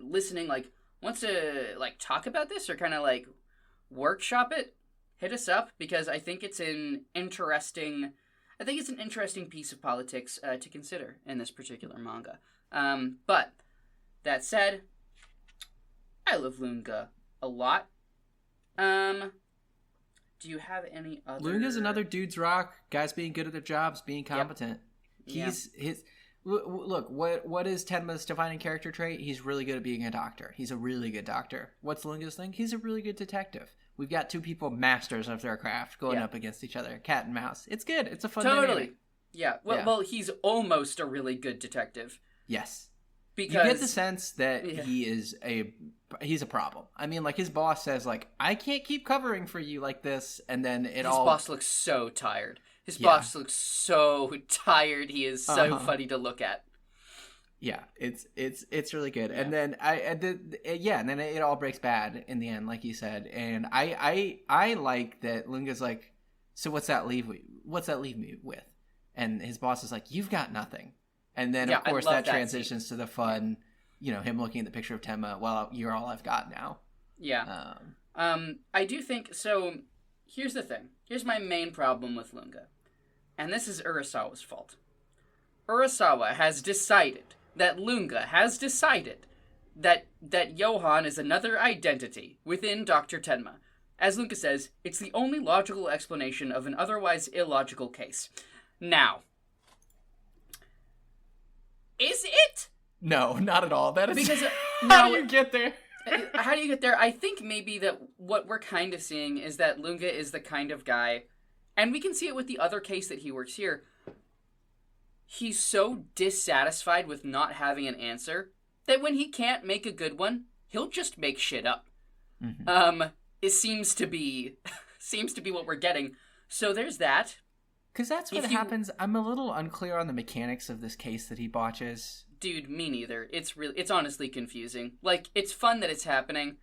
listening like wants to like talk about this or kind of like workshop it, hit us up, because I think it's an interesting piece of politics to consider in this particular manga. But that said, I love Lunga a lot. Do you have any other... Lunga's another dude's rock. Guys being good at their jobs, being competent. Yep. Look, what is Tenma's defining character trait? He's really good at being a doctor. He's a really good doctor. What's Lunga's thing? He's a really good detective. We've got two people masters of their craft going up against each other. Cat and mouse. It's good. It's a fun dynamic. Yeah. Well, he's almost a really good detective. Yes. Because you get the sense that he's a problem. I mean, like, his boss says, like, I can't keep covering for you like this, and then his boss looks so tired. His boss looks so tired. He is so funny to look at. Yeah, it's really good. Yeah. And then and then it all breaks bad in the end, like you said. And I like that Lunga's like, so what's that leave me with? And his boss is like, you've got nothing. And then of course that transitions to the fun, him looking at the picture of Tenma. Well, you're all I've got now. Yeah. I do think so. Here's the thing. Here's my main problem with Lunga, and this is Urasawa's fault. Urasawa has decided that Lunga has decided that Johan is another identity within Dr. Tenma. As Lunga says, it's the only logical explanation of an otherwise illogical case. Now, is it? No, not at all. That is because how do you get there? How do you get there? I think maybe that what we're kind of seeing is that Lunga is the kind of guy, and we can see it with the other case that he works here. He's so dissatisfied with not having an answer that when he can't make a good one, he'll just make shit up. Mm-hmm. It seems to be what we're getting. So there's that. Because that's what happens. I'm a little unclear on the mechanics of this case that he botches. Dude, me neither. It's honestly confusing. Like, it's fun that it's happening.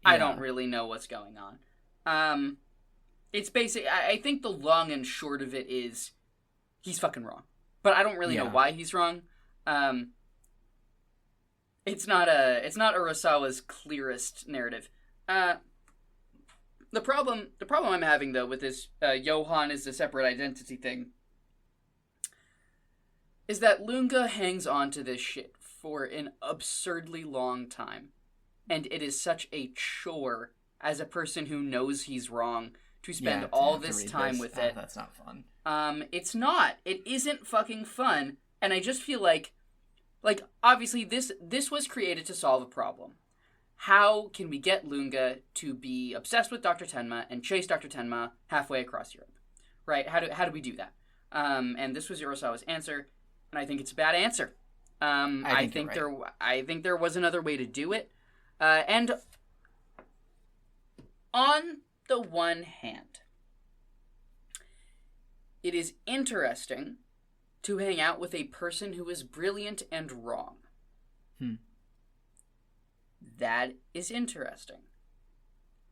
Yeah. I don't really know what's going on. It's basically, I think the long and short of it is, he's fucking wrong. But I don't really know why he's wrong. It's not Urasawa's clearest narrative. The problem I'm having, though, with this Johan is a separate identity thing is that Lunga hangs on to this shit for an absurdly long time. And it is such a chore as a person who knows he's wrong to spend all this time with it. That's not fun. It's not. It isn't fucking fun. And I just feel like obviously this was created to solve a problem. How can we get Lunga to be obsessed with Dr. Tenma and chase Dr. Tenma halfway across Europe? Right? How do we do that? And this was Urasawa's answer, and I think it's a bad answer. I think there was another way to do it. And on the one hand, it is interesting to hang out with a person who is brilliant and wrong. That is interesting.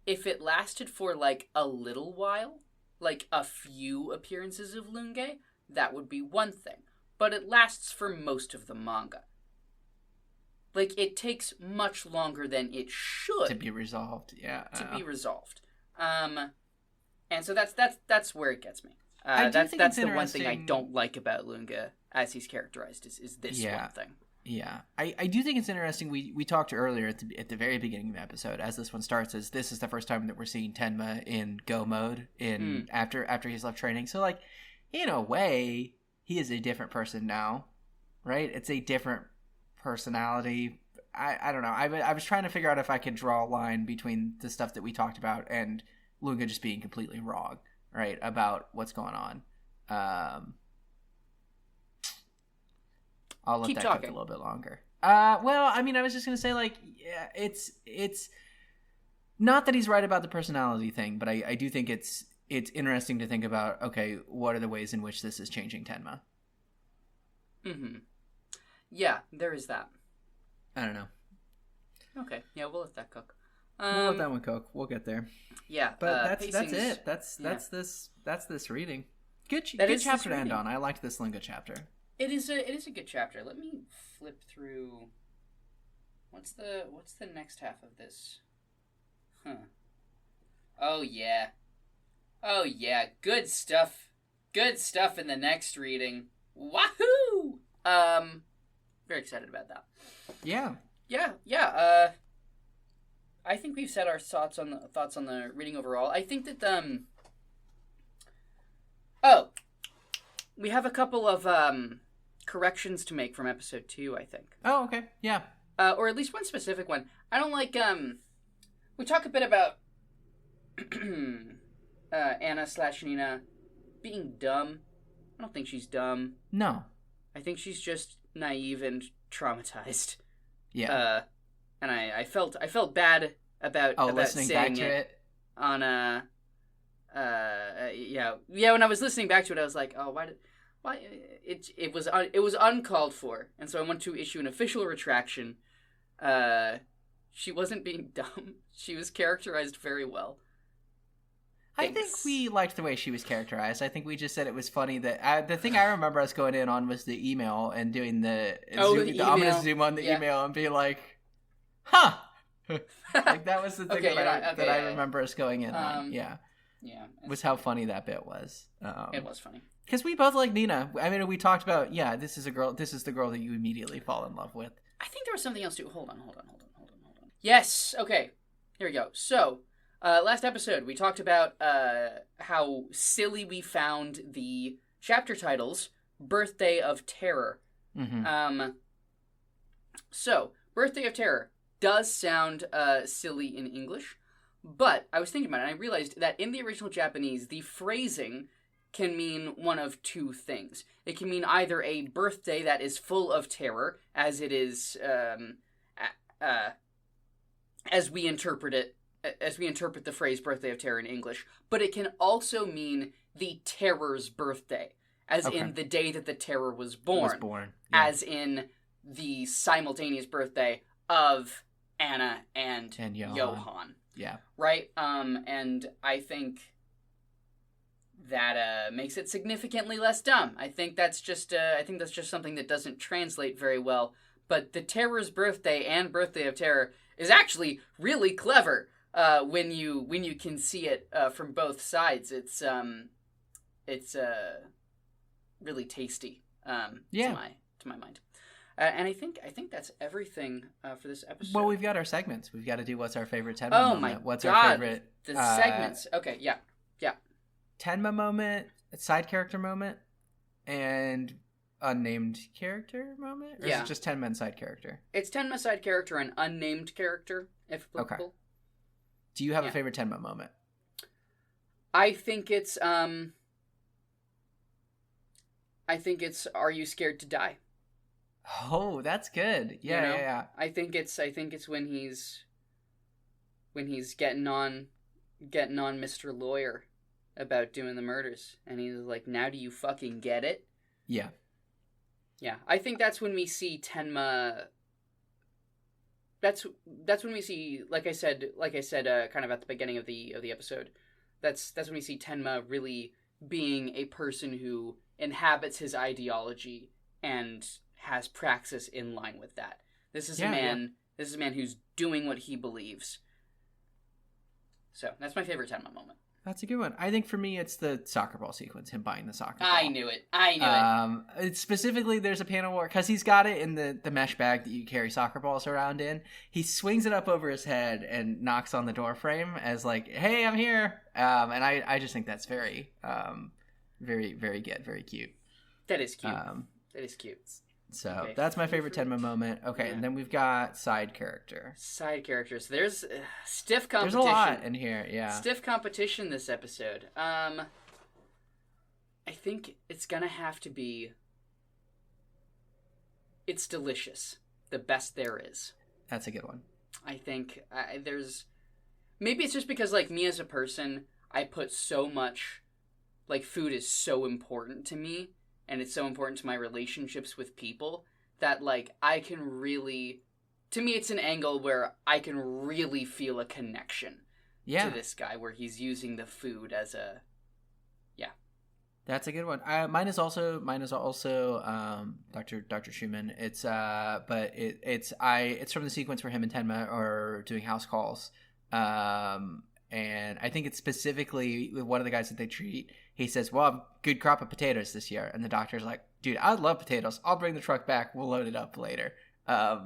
If it lasted for, like, a little while, like a few appearances of Lunge, that would be one thing. But it lasts for most of the manga. Like, it takes much longer than it should. To be resolved, yeah. To be resolved. And so that's where it gets me. That's the one thing I don't like about Lunga, as he's characterized, is this one thing. Yeah, I do think it's interesting. We talked earlier at the very beginning of the episode, as this one starts, as this is the first time that we're seeing Tenma in go mode after he's left training. So, like, in a way, he is a different person now, right? It's a different personality. I don't know. I was trying to figure out if I could draw a line between the stuff that we talked about and Lunga just being completely wrong, right, about what's going on. I'll let that cook a little bit longer. Well, I mean, I was just going to say, like, yeah, it's not that he's right about the personality thing, but I do think it's interesting to think about, okay, what are the ways in which this is changing Tenma? Mm-hmm. Yeah, there is that. I don't know. Okay, yeah, we'll let that cook. We'll let that one cook. We'll get there. Yeah, but that's it. That's this reading. Good chapter to end on. I liked this Linga chapter. It is a good chapter. Let me flip through. What's the next half of this? Oh yeah. Good stuff. Good stuff in the next reading. Wahoo! Very excited about that. Yeah. I think we've said our thoughts on the reading overall. I think that we have a couple of corrections to make from episode 2, I think. Oh, okay. Yeah. Or at least one specific one. I don't like we talk a bit about Anna/Nina being dumb. I don't think she's dumb. No. I think she's just naive and traumatized. Yeah. And I felt bad about listening saying back to it on when I was listening back to it, I was like, why it was uncalled for, and so I want to issue an official retraction. She wasn't being dumb. She was characterized very well. Thanks. I think we liked the way she was characterized. I think we just said it was funny that the thing I remember us going in on was the email and doing the ominous zoom on the email and being like, huh. Like, that was the thing that I remember us going in on. Yeah. Was how funny that bit was. It was funny. Because we both like Nina. I mean, we talked about, this is the girl that you immediately fall in love with. I think there was something else too. Hold on. Yes. Okay. Here we go. So, last episode, we talked about how silly we found the chapter titles, Birthday of Terror. Mm-hmm. So, Birthday of Terror does sound silly in English, but I was thinking about it, and I realized that in the original Japanese, the phrasing can mean one of two things. It can mean either a birthday that is full of terror, as it is, as we interpret it as we interpret the phrase birthday of terror in English, but it can also mean the terror's birthday, as in the day that the terror was born. Yeah. As in the simultaneous birthday of Anna and Johan. Yeah. Right? And I think that makes it significantly less dumb. I think that's just something that doesn't translate very well. But the terror's birthday and birthday of terror is actually really clever when you can see it from both sides. It's really tasty to my mind. And I think that's everything for this episode. Well, we've got our segments. We've got to do what's our favorite Tenma moment. My God. What's our favorite segments? Okay, yeah. Tenma moment, side character moment, and unnamed character moment? Or is it just Tenma and side character? It's Tenma side character and unnamed character, if applicable. Okay. Do you have a favorite Tenma moment? I think it's Are You Scared to Die? Oh, that's good. Yeah. I think it's when he's getting on Mr. Lawyer about doing the murders, and he's like, "Now do you fucking get it?" Yeah. I think that's when we see Tenma. That's when we see, like I said, kind of at the beginning of the episode. That's when we see Tenma really being a person who inhabits his ideology and has praxis in line with that. This is a man who's doing what he believes. So that's my favorite Tenma moment. That's a good one. I think for me, it's the soccer ball sequence, him buying the soccer ball. I knew it. It's specifically, there's a panel where, because he's got it in the mesh bag that you carry soccer balls around in, he swings it up over his head and knocks on the door frame as like, "Hey, I'm here." And I just think that's very, very, very good, very cute. That is cute. That is cute. So that's my favorite Tenma moment. Okay, and then we've got side character. Side characters. There's stiff competition. There's a lot in here, yeah. Stiff competition this episode. I think it's gonna have to be It's Delicious. The best there is. That's a good one. I think there's... Maybe it's just because, like, me as a person, I put so much... Like, food is so important to me, and it's so important to my relationships with people, that, like, I can really... To me, it's an angle where I can really feel a connection to this guy, where he's using the food as a... Yeah. That's a good one. Mine is also Dr. Schumann. It's it's from the sequence where him and Tenma are doing house calls. And I think it's specifically one of the guys that they treat. He says, "Well, I have a good crop of potatoes this year." And the doctor's like, "Dude, I love potatoes. I'll bring the truck back. We'll load it up later." I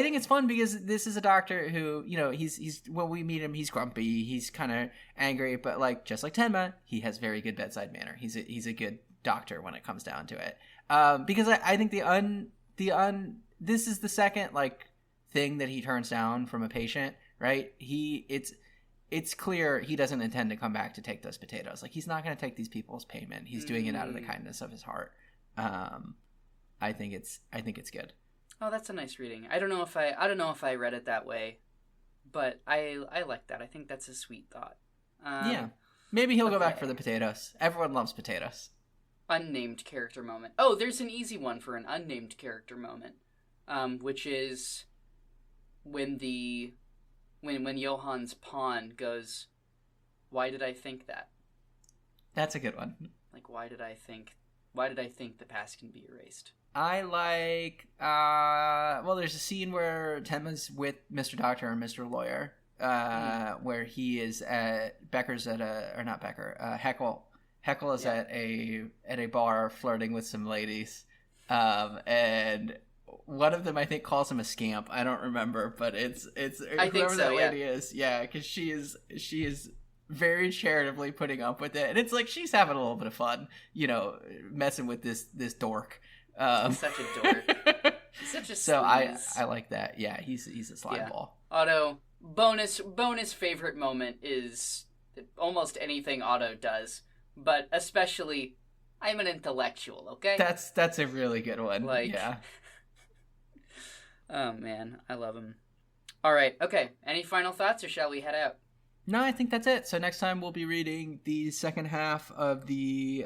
think it's fun because this is a doctor who, you know, he's when we meet him, he's grumpy, he's kind of angry, but like, just like Tenma, he has very good bedside manner. He's a good doctor when it comes down to it. Because I think this is the second, like, thing that he turns down from a patient, right? It's clear he doesn't intend to come back to take those potatoes. Like, he's not going to take these people's payment. He's doing it out of the kindness of his heart. I think it's good. Oh, that's a nice reading. I don't know if I read it that way, but I like that. I think that's a sweet thought. Yeah. Maybe he'll go back for the potatoes. Everyone loves potatoes. Unnamed character moment. Oh, there's an easy one for an unnamed character moment, which is when Johan's pawn goes, "Why did I think that?" That's a good one. Like, why did I think the past can be erased? I like, there's a scene where Tenma's with Mr. Doctor and Mr. Lawyer, where he is at Becker's Heckle. Heckle is at a bar flirting with some ladies, and one of them, I think, calls him a scamp. I don't remember, but it's I think so, that lady is, because she is very charitably putting up with it, and it's like she's having a little bit of fun, you know, messing with this dork. He's such a dork. He's such a so sleaze. I like that. Yeah, he's a slime ball. Otto, bonus favorite moment is almost anything Otto does, but especially, "I'm an intellectual." Okay, that's a really good one. Like, yeah. Oh man, I love him. All right. Okay. Any final thoughts, or shall we head out? No, I think that's it. So next time we'll be reading the second half of the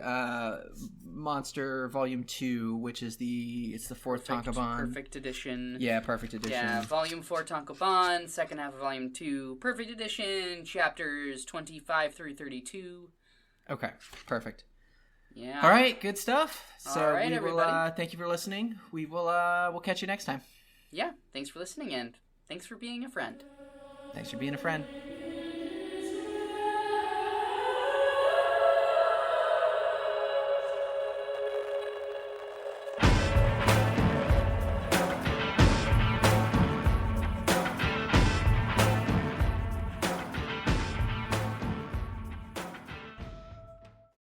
Monster Volume 2, which is the fourth Tankobon. Perfect edition. Yeah, perfect edition. Yeah, Volume 4 Tankobon, second half of Volume 2, perfect edition, chapters 25 through 32. Okay, perfect. Yeah. All right, good stuff. So all right, we will everybody. thank you for listening. We'll catch you next time. Yeah, thanks for listening, and thanks for being a friend. Thanks for being a friend.